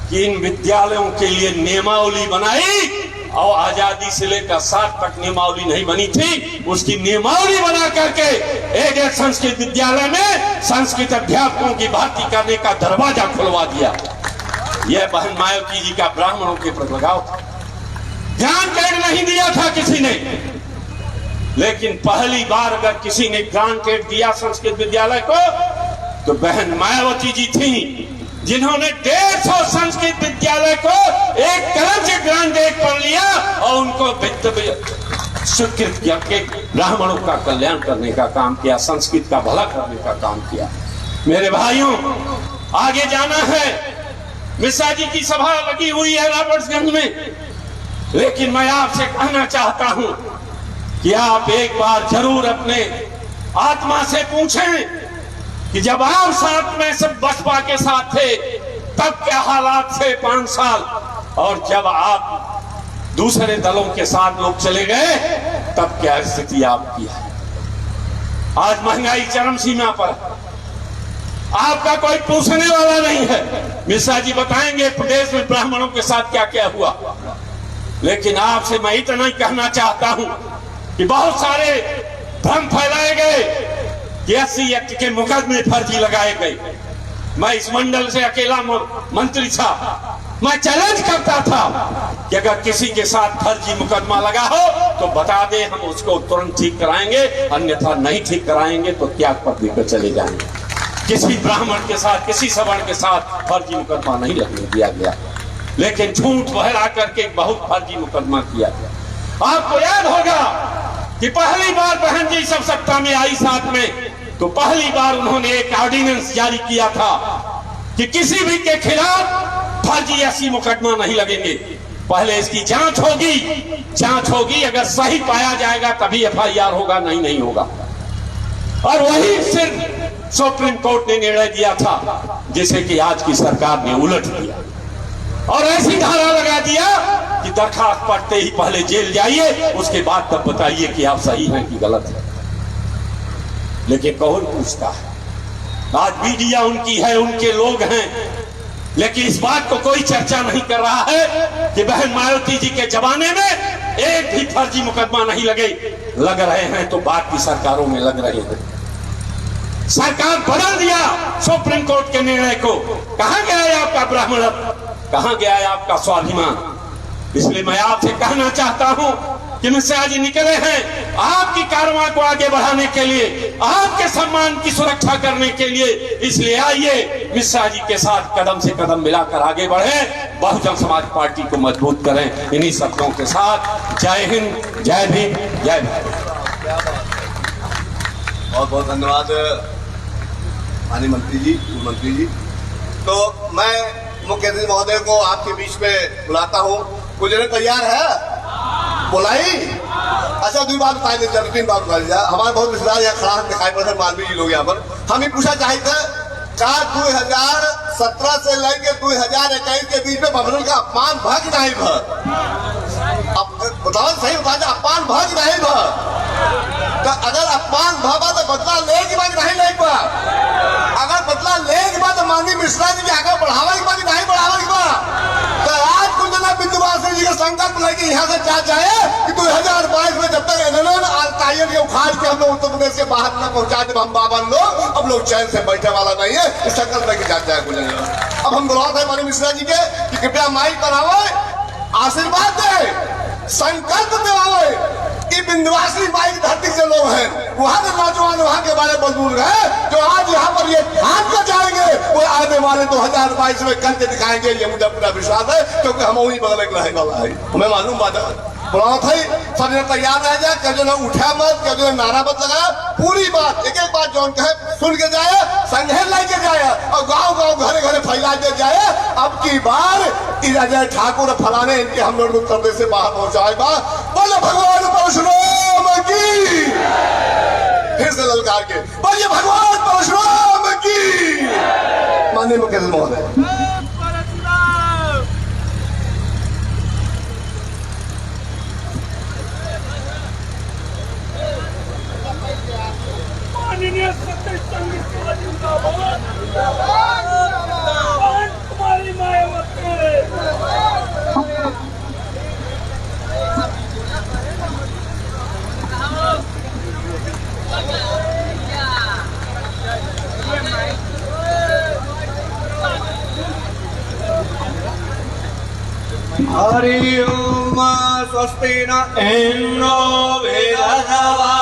कि इन विद्यालयों के लिए नियमावली बनाई और आजादी से लेकर 60 तक नियमावली नहीं बनी थी, उसकी नियमावली बना करके एडेड संस्कृत विद्यालय में संस्कृत अध्यापकों की भर्ती करने का दरवाजा खुलवा दिया। यह बहन मायावती जी का ब्राह्मणों के प्रति लगाव था। ग्रांट एड नहीं दिया था किसी ने, लेकिन पहली बार अगर किसी ने ग्रांट एड दिया संस्कृत विद्यालय को तो बहन मायावती जी थी, जिन्होंने 150 संस्कृत विद्यालय को एक कलम से ग्रांट एड कर लिया और उनको वित्त स्वीकृत किया कि ब्राह्मणों का कल्याण करने का काम किया, संस्कृत का भला करने का काम किया। मेरे भाइयों, आगे जाना है। मिश्रा जी की सभा लगी हुई है रॉबर्ट्सगंज में, लेकिन मैं आपसे कहना चाहता हूं कि आप एक बार जरूर अपने आत्मा से पूछें कि जब आप साथ में सब बसपा के साथ थे तब क्या हालात थे 5 साल, और जब आप दूसरे दलों के साथ लोग चले गए तब क्या स्थिति आपकी है। आज महंगाई चरम सीमा पर, आपका कोई पूछने वाला नहीं है। मिश्रा जी बताएंगे प्रदेश में ब्राह्मणों के साथ क्या क्या हुआ। लेकिन आपसे मैं इतना ही कहना चाहता हूं कि बहुत सारे भ्रम फैलाए गए कि 80 एक्ट के मुकदमे फर्जी लगाए गए। मैं इस मंडल से अकेला मंत्री था, मैं चैलेंज करता था कि अगर किसी के साथ फर्जी मुकदमा लगा हो तो बता दे, हम उसको तुरंत ठीक कराएंगे, अन्यथा नहीं ठीक कराएंगे तो त्याग पत्र देकर चले जाएंगे। किसी ब्राह्मण के साथ, किसी सवर्ण के साथ फर्जी मुकदमा नहीं लगने दिया गया, लेकिन झूठ बहला करके बहुत फर्जी मुकदमा किया गया। आपको याद होगा कि पहली बार बहन जी सब सत्ता में आई साथ में, तो पहली बार उन्होंने एक ऑर्डिनेंस जारी किया था कि किसी भी के खिलाफ फर्जी ऐसी मुकदमा नहीं लगेंगे, पहले इसकी जांच होगी, अगर सही पाया जाएगा तभी FIR होगा, नहीं होगा। और वही सिर्फ सुप्रीम कोर्ट ने निर्णय दिया था, जिसे कि आज की सरकार ने उलट दिया और ऐसी धारा लगा दिया कि दरखास्त पढ़ते ही पहले जेल जाइए, उसके बाद तब बताइए कि आप सही हैं कि गलत है। लेकिन कौन पूछता है? आज मीडिया उनकी है, उनके लोग हैं, लेकिन इस बात को कोई चर्चा नहीं कर रहा है कि बहन मायावती जी के जमाने में एक भी फर्जी मुकदमा नहीं लग रहे हैं तो बात की सरकारों में लग रहे हैं। सरकार बदल दिया सुप्रीम कोर्ट के निर्णय को। कहां गया है आपका ब्राह्मणत्व, कहां गया है आपका स्वाभिमान? इसलिए मैं आपसे कहना चाहता हूं कि मिश्रा जी निकले हैं आपकी कार्रवाई को आगे बढ़ाने के लिए, आपके सम्मान की सुरक्षा करने के लिए। इसलिए आइए मिश्रा जी के साथ कदम से कदम मिलाकर आगे बढ़े, बहुजन समाज पार्टी को मजबूत करें। इन्हीं शब्दों के साथ जय हिंद, जय भीम, जय भारत। बहुत बहुत धन्यवाद माननीय मंत्री जी, पूर्व मंत्री जी। तो मैं मुख्य अतिथि महोदय को आपके बीच में बुलाता हूँ। कुछ जने तैयार है? बोलाई? अच्छा, 2 बात बताई दीजिए, 3 बात बता दीजिए। हमारे बहुत रिश्तेदार यहाँ खड़ा दिखाई पड़े थे, मालवीय जी लोग यहाँ पर। हम ही पूछा चाहते क्या 2017 से लेकर 2021 के बीच में भवन का अपमान भा कि नहीं भा? अब बताओ, सही बता, अपमान भा कि नहीं भा? तो अगर अपमान भावा तो बदला ले की बात नहीं ले पा, अगर बदला ले की बात तो माननीय मिश्रा जी के आगे बढ़ावा की बात नहीं बढ़ावा की बात। तो आज कुछ जना विद्वान जी का संकल्प लेके यहाँ से चाह जाए कि 2022 में जब तक के उखाड़ के हम लोग उत्तर प्रदेश के बाहर न पहुंचा दे, हम बाबा लोग अब लोग चैन से बैठने वाला नहीं है। इस संकल्प लेके चाह जाए कुछ जना। अब हम बुलाते हैं माननीय मिश्रा जी के कि कृपया माइक बनाओ, आशीर्वाद दे, संकल्प दिलाओ कि विंध्यवासिनी माई की धरती से लोग हैं, वहाँ के नौजवान वहाँ के बारे मजबूर है, जो आज यहाँ पर ये ठान कर जाएंगे वो आने वाले 2022 में करके दिखाएंगे। ये मुझे पूरा विश्वास है, क्योंकि हम वही बदले के रहने वाला है, हमें मालूम बात है। बहुत ही सब जन तैयार रह जाए, कभी जो उठा मत, कभी जो नारा मत लगाया, पूरी बात एक एक बात जो कहे सुन के जाए, संघे लेके जाए और गांव गांव घरे घरे फैला दे जाए। अब की बार अजय ठाकुर फलाने इनके हम लोग उत्तर प्रदेश से बाहर पहुंचाएगा। बोले भगवान परशुराम की, फिर से ललकार के बोलिए भगवान परशुराम की। माननीय मुख्यमंत्री महोदय, तुम्हारी मायावती हरि ओम स्वस्ति न इंद्रो वेदसवा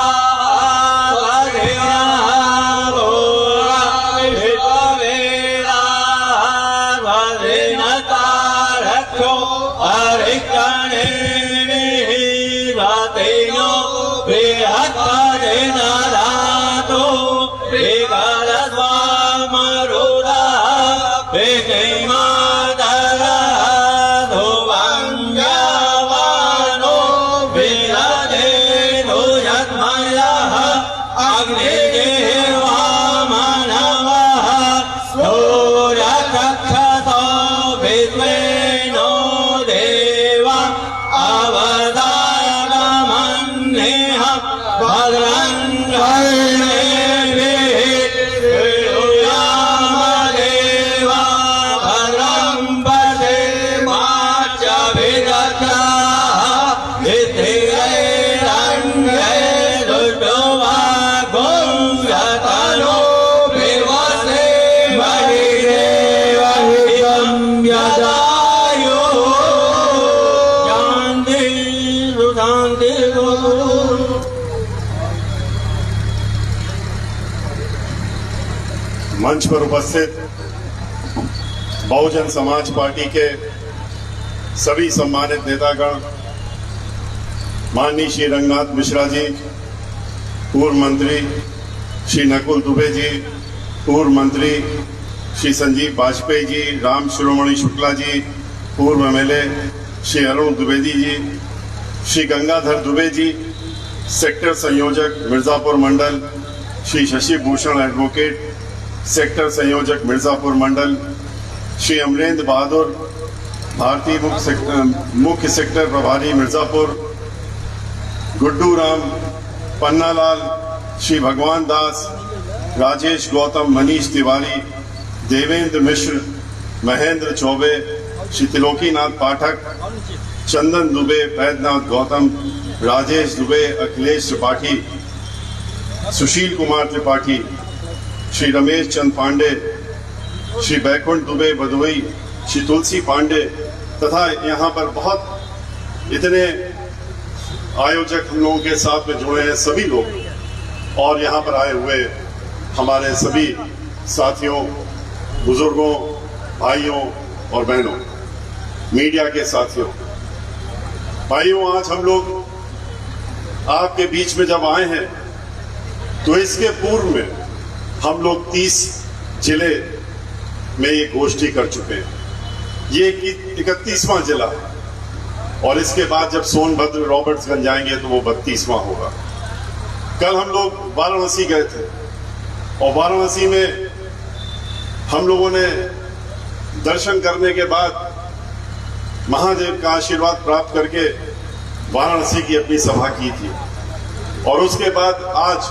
मंच पर उपस्थित बहुजन समाज पार्टी के सभी सम्मानित नेतागण, माननीय श्री रंगनाथ मिश्रा जी, पूर्व मंत्री श्री नकुल दुबे जी, पूर्व मंत्री श्री संजीव वाजपेयी जी, राम शिरोमणि शुक्ला जी, पूर्व एमएलए श्री अरुण द्विवेदी जी, श्री गंगाधर दुबे जी, सेक्टर संयोजक मिर्जापुर मंडल श्री शशि भूषण एडवोकेट, सेक्टर संयोजक मिर्जापुर मंडल श्री अमरेंद्र बहादुर, भारतीय मुख्य सेक्टर प्रभारी मिर्जापुर, गुड्डू राम, पन्नालाल, श्री भगवान दास, राजेश गौतम, मनीष तिवारी, देवेंद्र मिश्र, महेंद्र चौबे, श्री त्रिलोकीनाथ पाठक, चंदन दुबे, वैद्यनाथ गौतम, राजेश दुबे, अखिलेश त्रिपाठी, सुशील कुमार त्रिपाठी, श्री रमेश चंद पांडे, श्री बैकुंठ दुबे बदुई, श्री तुलसी पांडे तथा यहाँ पर बहुत इतने आयोजक हम लोगों के साथ में जुड़े हैं सभी लोग, और यहाँ पर आए हुए हमारे सभी साथियों, बुजुर्गों, भाइयों और बहनों, मीडिया के साथियों, भाइयों, आज हम लोग आपके बीच में जब आए हैं तो इसके पूर्व में हम लोग 30 जिले में ये गोष्ठी कर चुके हैं। ये 31वां जिला है और इसके बाद जब सोनभद्र रॉबर्ट्सगंज जाएंगे तो वो 32वां होगा। कल हम लोग वाराणसी गए थे और वाराणसी में हम लोगों ने दर्शन करने के बाद महादेव का आशीर्वाद प्राप्त करके वाराणसी की अपनी सभा की थी, और उसके बाद आज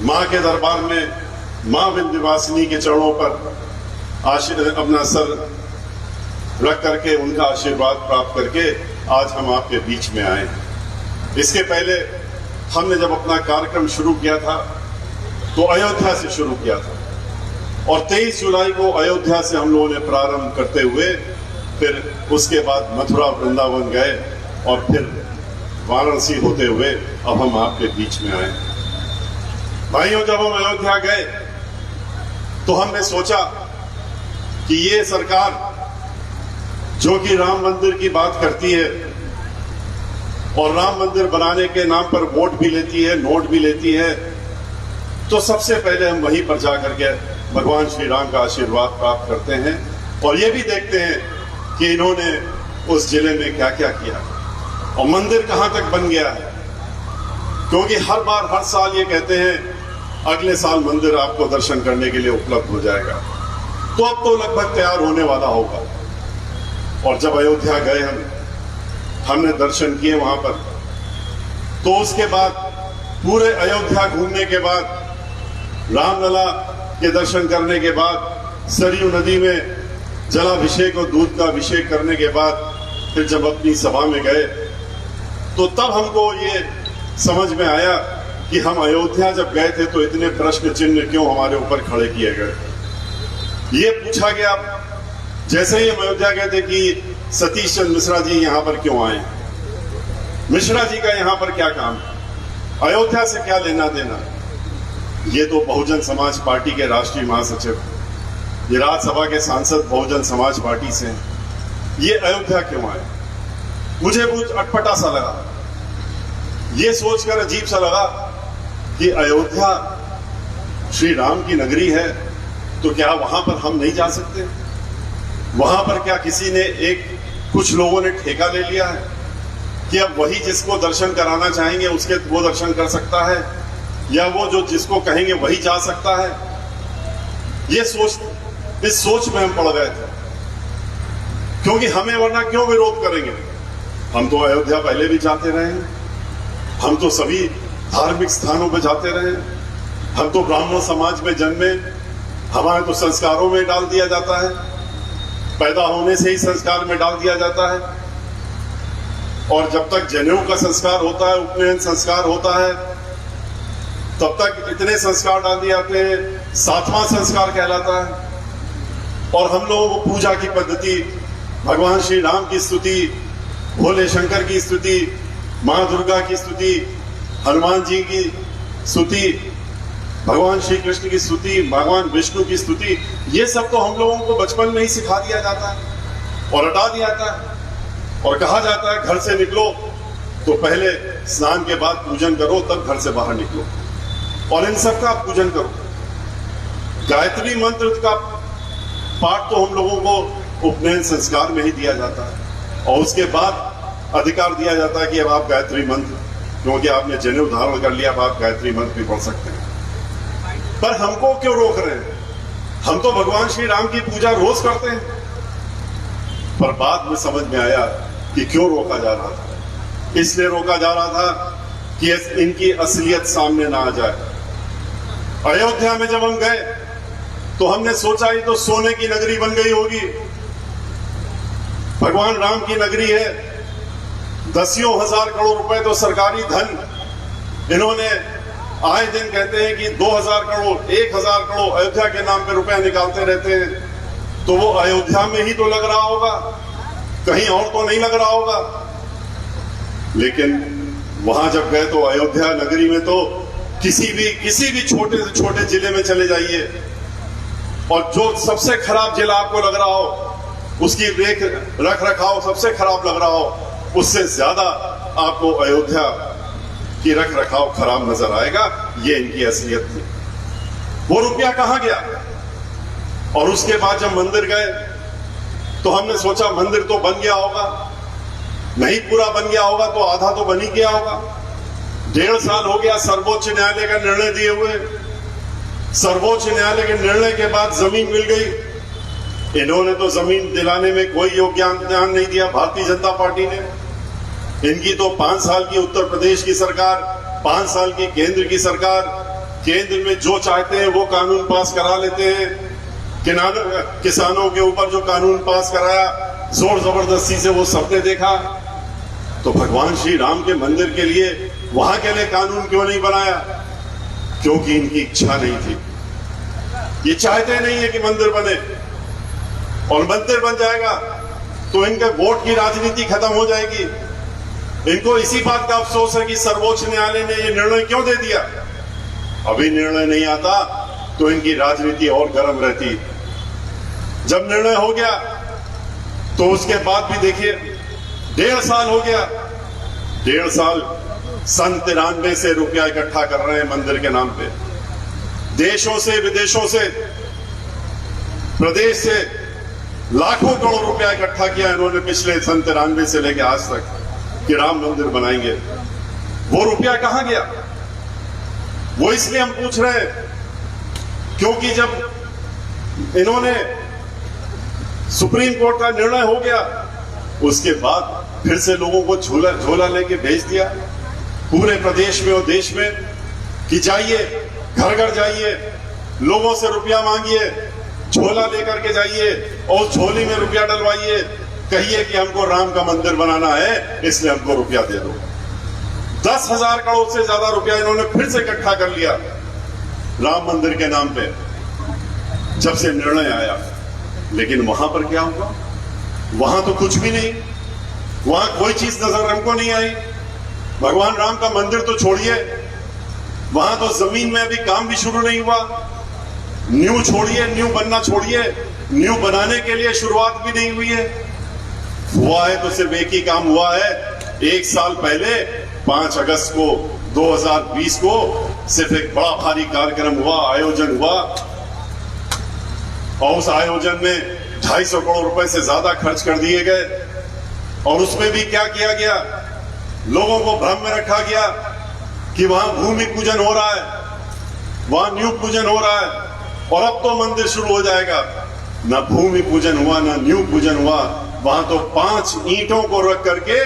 मां के दरबार में मां विंध्यवासिनी के चरणों पर अपना सर रख करके उनका आशीर्वाद प्राप्त करके आज हम आपके बीच में आए हैं। इसके पहले हमने जब अपना कार्यक्रम शुरू किया था तो अयोध्या से शुरू किया था, और 23 जुलाई को अयोध्या से हम लोगों ने प्रारंभ करते हुए फिर उसके बाद मथुरा वृंदावन गए और फिर वाराणसी होते हुए अब हम आपके बीच में आए। भाइयों, जब हम अयोध्या गए तो हमने सोचा कि ये सरकार जो कि राम मंदिर की बात करती है और राम मंदिर बनाने के नाम पर वोट भी लेती है, नोट भी लेती है, तो सबसे पहले हम वहीं पर जाकर के भगवान श्री राम का आशीर्वाद प्राप्त करते हैं और ये भी देखते हैं कि इन्होंने उस जिले में क्या क्या किया और मंदिर कहां तक बन गया है। क्योंकि हर बार हर साल ये कहते हैं अगले साल मंदिर आपको दर्शन करने के लिए उपलब्ध हो जाएगा, तो अब तो लगभग तैयार होने वाला होगा। और जब अयोध्या गए हमने दर्शन किए वहां पर, तो उसके बाद पूरे अयोध्या घूमने के बाद, रामलला के दर्शन करने के बाद, सरयू नदी में जलाभिषेक और दूध का अभिषेक करने के बाद फिर जब अपनी सभा में गए तो तब हमको ये समझ में आया कि हम अयोध्या जब गए थे तो इतने प्रश्न चिन्ह क्यों हमारे ऊपर खड़े किए गए। ये पूछा गया जैसे ही हम अयोध्या गए थे कि सतीश चंद्र मिश्रा जी यहाँ पर क्यों आए, मिश्रा जी का यहाँ पर क्या काम, अयोध्या से क्या लेना देना। ये तो बहुजन समाज पार्टी के राष्ट्रीय महासचिव, ये राज्यसभा के सांसद बहुजन समाज पार्टी से हैं, ये अयोध्या क्यों आए। मुझे कुछ अटपटा सा लगा, ये सोचकर अजीब सा लगा कि अयोध्या श्री राम की नगरी है तो क्या वहां पर हम नहीं जा सकते, वहां पर क्या किसी ने कुछ लोगों ने ठेका ले लिया है कि अब वही जिसको दर्शन कराना चाहेंगे उसके वो दर्शन कर सकता है, या वो जो जिसको कहेंगे वही जा सकता है। इस सोच में हम पड़ गए थे, क्योंकि हमें वरना क्यों विरोध करेंगे। हम तो अयोध्या पहले भी जाते रहे हैं, हम तो सभी धार्मिक स्थानों पर जाते रहे, हम तो ब्राह्मण समाज में जन्मे, हमारे तो संस्कारों में डाल दिया जाता है, पैदा होने से ही संस्कार में डाल दिया जाता है। और जब तक जनेऊ का संस्कार होता है, उपनयन संस्कार होता है, तब तक इतने संस्कार डाल दिए जाते हैं, 7वां संस्कार कहलाता है। और हम लोगों को पूजा की पद्धति, भगवान श्री राम की स्तुति, भोले शंकर की स्तुति, मां दुर्गा की स्तुति, हनुमान जी की स्तुति, भगवान श्री कृष्ण की स्तुति, भगवान विष्णु की स्तुति, ये सब तो हम लोगों को बचपन में ही सिखा दिया जाता है और हटा दिया जाता है। और कहा जाता है घर से निकलो तो पहले स्नान के बाद पूजन करो, तब घर से बाहर निकलो और इन सब का पूजन करो। गायत्री मंत्र का पाठ तो हम लोगों को उपनयन संस्कार में ही दिया जाता है और उसके बाद अधिकार दिया जाता है कि अब आप गायत्री मंत्र, क्योंकि आपने जनेऊ धारण कर लिया, अब आप गायत्री मंत्र भी पढ़ सकते हैं। पर हमको क्यों रोक रहे हैं, हम तो भगवान श्री राम की पूजा रोज करते हैं। पर बाद में समझ में आया कि क्यों रोका जा रहा था। इसलिए रोका जा रहा था कि इनकी असलियत सामने ना आ जाए। अयोध्या में जब हम गए तो हमने सोचा ये तो सोने की नगरी बन गई होगी, भगवान राम की नगरी है, दसियों हजार करोड़ रुपए तो सरकारी धन इन्होंने, आए दिन कहते हैं कि 2000 करोड़ 1000 करोड़ अयोध्या के नाम पे रुपए निकालते रहते हैं, तो वो अयोध्या में ही तो लग रहा होगा, कहीं और तो नहीं लग रहा होगा। लेकिन वहां जब गए तो अयोध्या नगरी में तो किसी भी छोटे से छोटे जिले में चले जाइए और जो सबसे खराब जिला आपको लग रहा हो, उसकी रख रखाव सबसे खराब लग रहा हो, उससे ज्यादा आपको अयोध्या की रख रखाव खराब नजर आएगा। ये इनकी असलियत थी। वो रुपया कहां गया। और उसके बाद जब मंदिर गए तो हमने सोचा मंदिर तो बन गया होगा, नहीं पूरा बन गया होगा तो आधा तो बन ही गया होगा। 1.5 साल हो गया सर्वोच्च न्यायालय का निर्णय दिए हुए, सर्वोच्च न्यायालय के निर्णय के बाद जमीन मिल गई। इन्होंने तो जमीन दिलाने में कोई योगदान नहीं दिया, भारतीय जनता पार्टी ने। इनकी तो 5 साल की उत्तर प्रदेश की सरकार, 5 साल की केंद्र की सरकार, केंद्र में जो चाहते हैं वो कानून पास करा लेते हैं। किसानों के ऊपर जो कानून पास कराया जोर जबरदस्ती से, वो सबने देखा। तो भगवान श्री राम के मंदिर के लिए, वहां के लिए कानून क्यों नहीं बनाया? क्योंकि इनकी इच्छा नहीं थी। ये चाहते नहीं है कि मंदिर बने, और मंदिर बन जाएगा तो इनके वोट की राजनीति खत्म हो जाएगी। इनको इसी बात का अफसोस है कि सर्वोच्च न्यायालय ने यह निर्णय क्यों दे दिया अभी निर्णय नहीं आता तो इनकी राजनीति और गर्म रहती। जब निर्णय हो गया तो उसके बाद भी देखिए 1.5 साल हो गया, 1.5 साल सन 93 से रुपया इकट्ठा कर रहे हैं मंदिर के नाम पे। देशों से विदेशों से प्रदेश से लाखों करोड़ रुपया इकट्ठा किया इन्होंने पिछले सन 93 से लेकर आज तक कि राम मंदिर बनाएंगे। वो रुपया कहां गया? वो इसलिए हम पूछ रहे हैं क्योंकि जब इन्होंने सुप्रीम कोर्ट का निर्णय हो गया उसके बाद फिर से लोगों को झोला लेके भेज दिया पूरे प्रदेश में और देश में कि जाइए, घर घर जाइए, लोगों से रुपया मांगिए, झोला लेकर के जाइए और उस झोली में रुपया डलवाइए, कहिए कि हमको राम का मंदिर बनाना है इसलिए हमको रुपया दे दो। 10,000 करोड़ से ज्यादा रुपया इन्होंने फिर से इकट्ठा कर लिया राम मंदिर के नाम पे जब से निर्णय आया। लेकिन वहां पर क्या हुआ? वहां तो कुछ भी नहीं, वहां कोई चीज नजर हमको नहीं आई। भगवान राम का मंदिर तो छोड़िए, वहां तो जमीन में अभी काम भी शुरू नहीं हुआ। न्यू छोड़िए, न्यू बनना छोड़िए, न्यू बनाने के लिए शुरुआत भी नहीं हुई है। हुआ है तो सिर्फ एक ही काम हुआ है। 1 साल पहले 5 अगस्त को 2020 को सिर्फ एक बड़ा भारी कार्यक्रम हुआ, आयोजन हुआ और उस आयोजन में 250 करोड़ रुपए से ज्यादा खर्च कर दिए गए। और उसमें भी क्या किया गया? लोगों को भ्रम में रखा गया कि वहां भूमि पूजन हो रहा है, वहां न्यू पूजन हो रहा है और अब तो मंदिर शुरू हो जाएगा। ना भूमि पूजन हुआ, ना न्यू पूजन हुआ। वहां तो 5 ईंटों को रख करके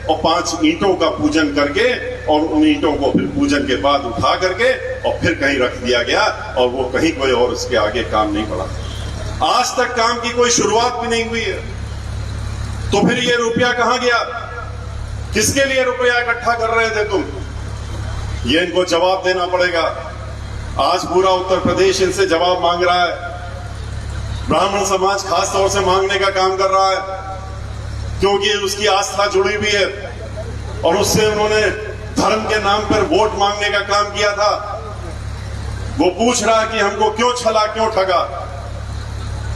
और 5 ईंटों का पूजन करके और उन ईंटों को फिर पूजन के बाद उठा करके और फिर कहीं रख दिया गया और वो कहीं कोई और उसके आगे काम नहीं बढ़ा। आज तक काम की कोई शुरुआत भी नहीं हुई है। तो फिर ये रुपया कहां गया? किसके लिए रुपया इकट्ठा कर रहे थे तुम? ये इनको जवाब देना पड़ेगा। आज पूरा उत्तर प्रदेश इनसे जवाब मांग रहा है। ब्राह्मण समाज खास तौर से मांगने का काम कर रहा है क्योंकि उसकी आस्था जुड़ी हुई है और उससे उन्होंने धर्म के नाम पर वोट मांगने का काम किया था। वो पूछ रहा है कि हमको क्यों छला, क्यों ठगा,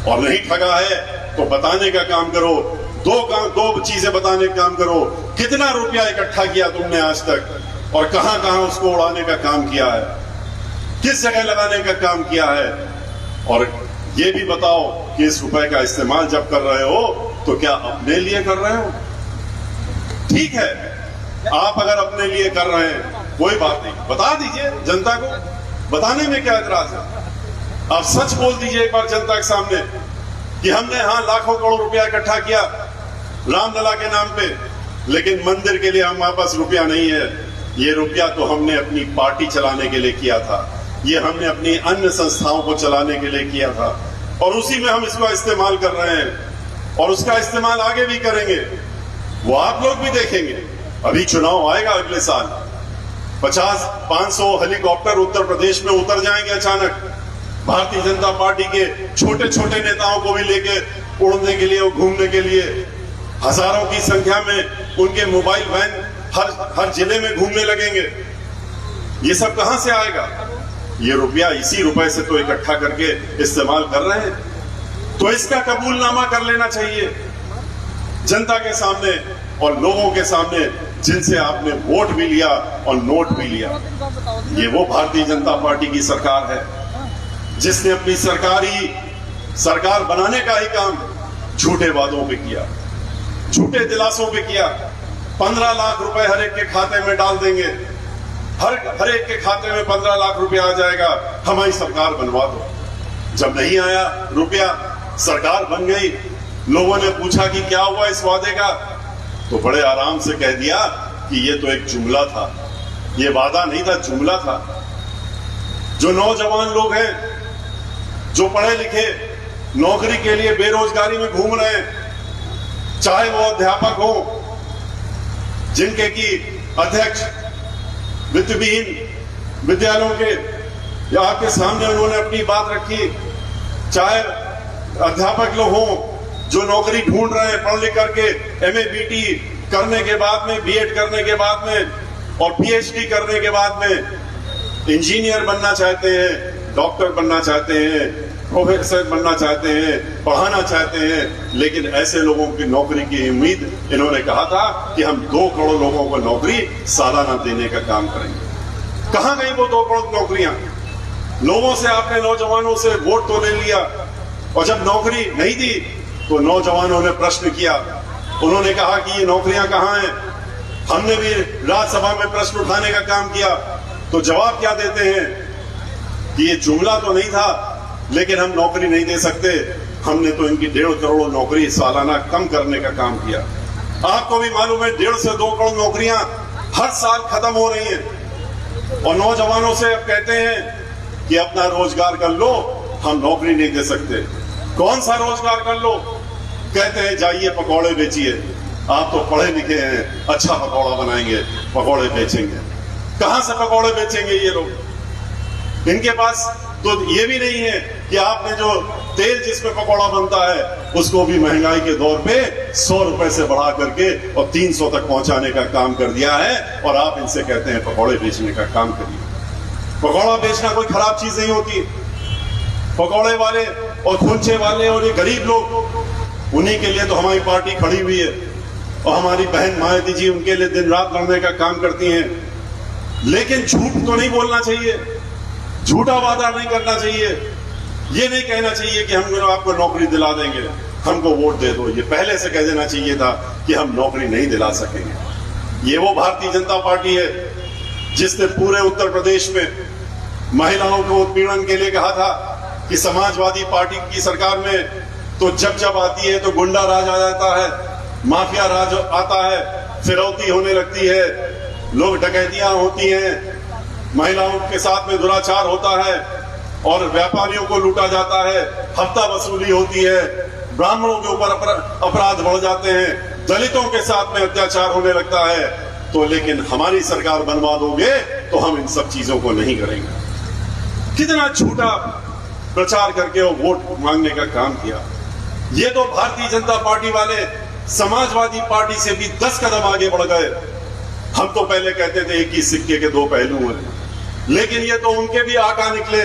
और नहीं ठगा है तो बताने का काम करो। दो चीजें बताने का काम करो। कितना रुपया इकट्ठा किया तुमने आज तक और कहां कहां उसको उड़ाने का काम किया है, किस जगह लगाने का काम किया है, और ये भी बताओ कि इस रुपए का इस्तेमाल जब कर रहे हो तो क्या अपने लिए कर रहे हो? ठीक है, आप अगर अपने लिए कर रहे हैं कोई बात नहीं, बता दीजिए जनता को, बताने में क्या एतराज है? आप सच बोल दीजिए एक बार जनता के सामने कि हमने लाखों करोड़ रुपया इकट्ठा किया रामलला के नाम पे, लेकिन मंदिर के लिए हमारे पास रुपया नहीं है। ये रुपया तो हमने अपनी पार्टी चलाने के लिए किया था, ये हमने अपनी अन्य संस्थाओं को चलाने के लिए किया था और उसी में हम इसका इस्तेमाल कर रहे हैं और उसका इस्तेमाल आगे भी करेंगे। वो आप लोग भी देखेंगे। अभी चुनाव आएगा अगले साल, 50-500 हेलीकॉप्टर उत्तर प्रदेश में उतर जाएंगे अचानक। भारतीय जनता पार्टी के छोटे छोटे नेताओं को भी लेके उड़ने के लिए और घूमने के लिए हजारों की संख्या में उनके मोबाइल वैन हर जिले में घूमने लगेंगे। ये सब कहां से आएगा? ये रुपया इसी रुपए से तो इकट्ठा करके इस्तेमाल कर रहे हैं। तो इसका कबूलनामा कर लेना चाहिए जनता के सामने और लोगों के सामने जिनसे आपने वोट भी लिया और नोट भी लिया। ये वो भारतीय जनता पार्टी की सरकार है जिसने अपनी सरकार बनाने का ही काम झूठे वादों पे किया, झूठे दिलासों पे किया। 15 लाख रुपए हर एक के खाते में डाल देंगे, हर एक के खाते में 15 लाख रुपया आ जाएगा, हमारी सरकार बनवा दो। जब नहीं आया रुपया, सरकार बन गई, लोगों ने पूछा कि क्या हुआ इस वादे का, तो बड़े आराम से कह दिया कि ये तो एक जुमला था, ये वादा नहीं था, जुमला था। जो नौजवान लोग हैं, जो पढ़े लिखे नौकरी के लिए बेरोजगारी में घूम रहे हैं, चाहे वो अध्यापक हो जिनके की अध्यक्ष वित्तविहीन विद्यालयों के या आपके सामने उन्होंने अपनी बात रखी, चाहे अध्यापक लोग हों जो नौकरी ढूंढ रहे हैं पढ़ लिख करके, MA BT करने के बाद में, B.Ed करने के बाद में और PhD करने के बाद में, इंजीनियर बनना चाहते हैं, डॉक्टर बनना चाहते हैं, प्रोफेसर बनना चाहते हैं, पढ़ाना चाहते हैं, लेकिन ऐसे लोगों की नौकरी की उम्मीद, इन्होंने कहा था कि हम 2 करोड़ लोगों को नौकरी सालाना देने का काम करेंगे। कहां गई वो 2 करोड़ नौकरियां? लोगों से, आपने नौजवानों से वोट तो ले लिया, और जब नौकरी नहीं दी तो नौजवानों ने प्रश्न किया। उन्होंने कहा कि ये नौकरियां कहां हैं? हमने भी राज्यसभा में प्रश्न उठाने का काम किया, तो जवाब क्या देते हैं कि ये जुमला तो नहीं था, लेकिन हम नौकरी नहीं दे सकते। हमने तो इनकी 1.5 करोड़ नौकरी सालाना कम करने का काम किया। आपको भी मालूम है 1.5 से 2 करोड़ नौकरियां हर साल खत्म हो रही हैं, और नौजवानों से अब कहते हैं कि अपना रोजगार कर लो, हम नौकरी नहीं दे सकते। कौन सा रोजगार कर लो? कहते हैं जाइए पकौड़े बेचिए, आप तो पढ़े लिखे हैं, अच्छा पकौड़ा बनाएंगे, पकौड़े बेचेंगे। कहां से पकौड़े बेचेंगे ये लोग? इनके पास तो ये भी नहीं है कि आपने जो तेल जिसमें पकौड़ा बनता है उसको भी महंगाई के दौर पे 100 रुपए से बढ़ा करके और 300 तक पहुंचाने का काम कर दिया है, और आप इनसे कहते हैं पकौड़े बेचने का काम करिए। पकौड़ा बेचना कोई खराब चीज नहीं होती। पकौड़े वाले और कुलचे वाले और ये गरीब लोग, उन्हीं के लिए तो हमारी पार्टी खड़ी हुई है, और हमारी बहन मायावती जी उनके लिए दिन रात लड़ने का काम करती हैं। लेकिन झूठ तो नहीं बोलना चाहिए, झूठा वादा नहीं करना चाहिए। ये नहीं कहना चाहिए कि हम आपको नौकरी दिला देंगे, हमको वोट दे दो। ये पहले से कह देना चाहिए था कि हम नौकरी नहीं दिला सकेंगे। ये वो भारतीय जनता पार्टी है जिसने पूरे उत्तर प्रदेश में महिलाओं को उत्पीड़न के लिए कहा था कि समाजवादी पार्टी की सरकार में तो जब आती है तो गुंडा राज आ जाता है, माफिया राज आता है, फिरौती होने लगती है, लोग डकैतियां होती हैं, महिलाओं के साथ में दुराचार होता है, और व्यापारियों को लूटा जाता है, हफ्ता वसूली होती है, ब्राह्मणों के ऊपर अपराध बढ़ जाते हैं, दलितों के साथ में अत्याचार होने लगता है। तो लेकिन हमारी सरकार बनवा दोगे तो हम इन सब चीजों को नहीं करेंगे। कितना झूठा प्रचार करके वो वोट मांगने का काम किया। ये तो भारतीय जनता पार्टी वाले समाजवादी पार्टी से भी 10 कदम आगे बढ़ गए। हम तो पहले कहते थे एक ही सिक्के के 2 पहलू हैं, लेकिन ये तो उनके भी आका निकले।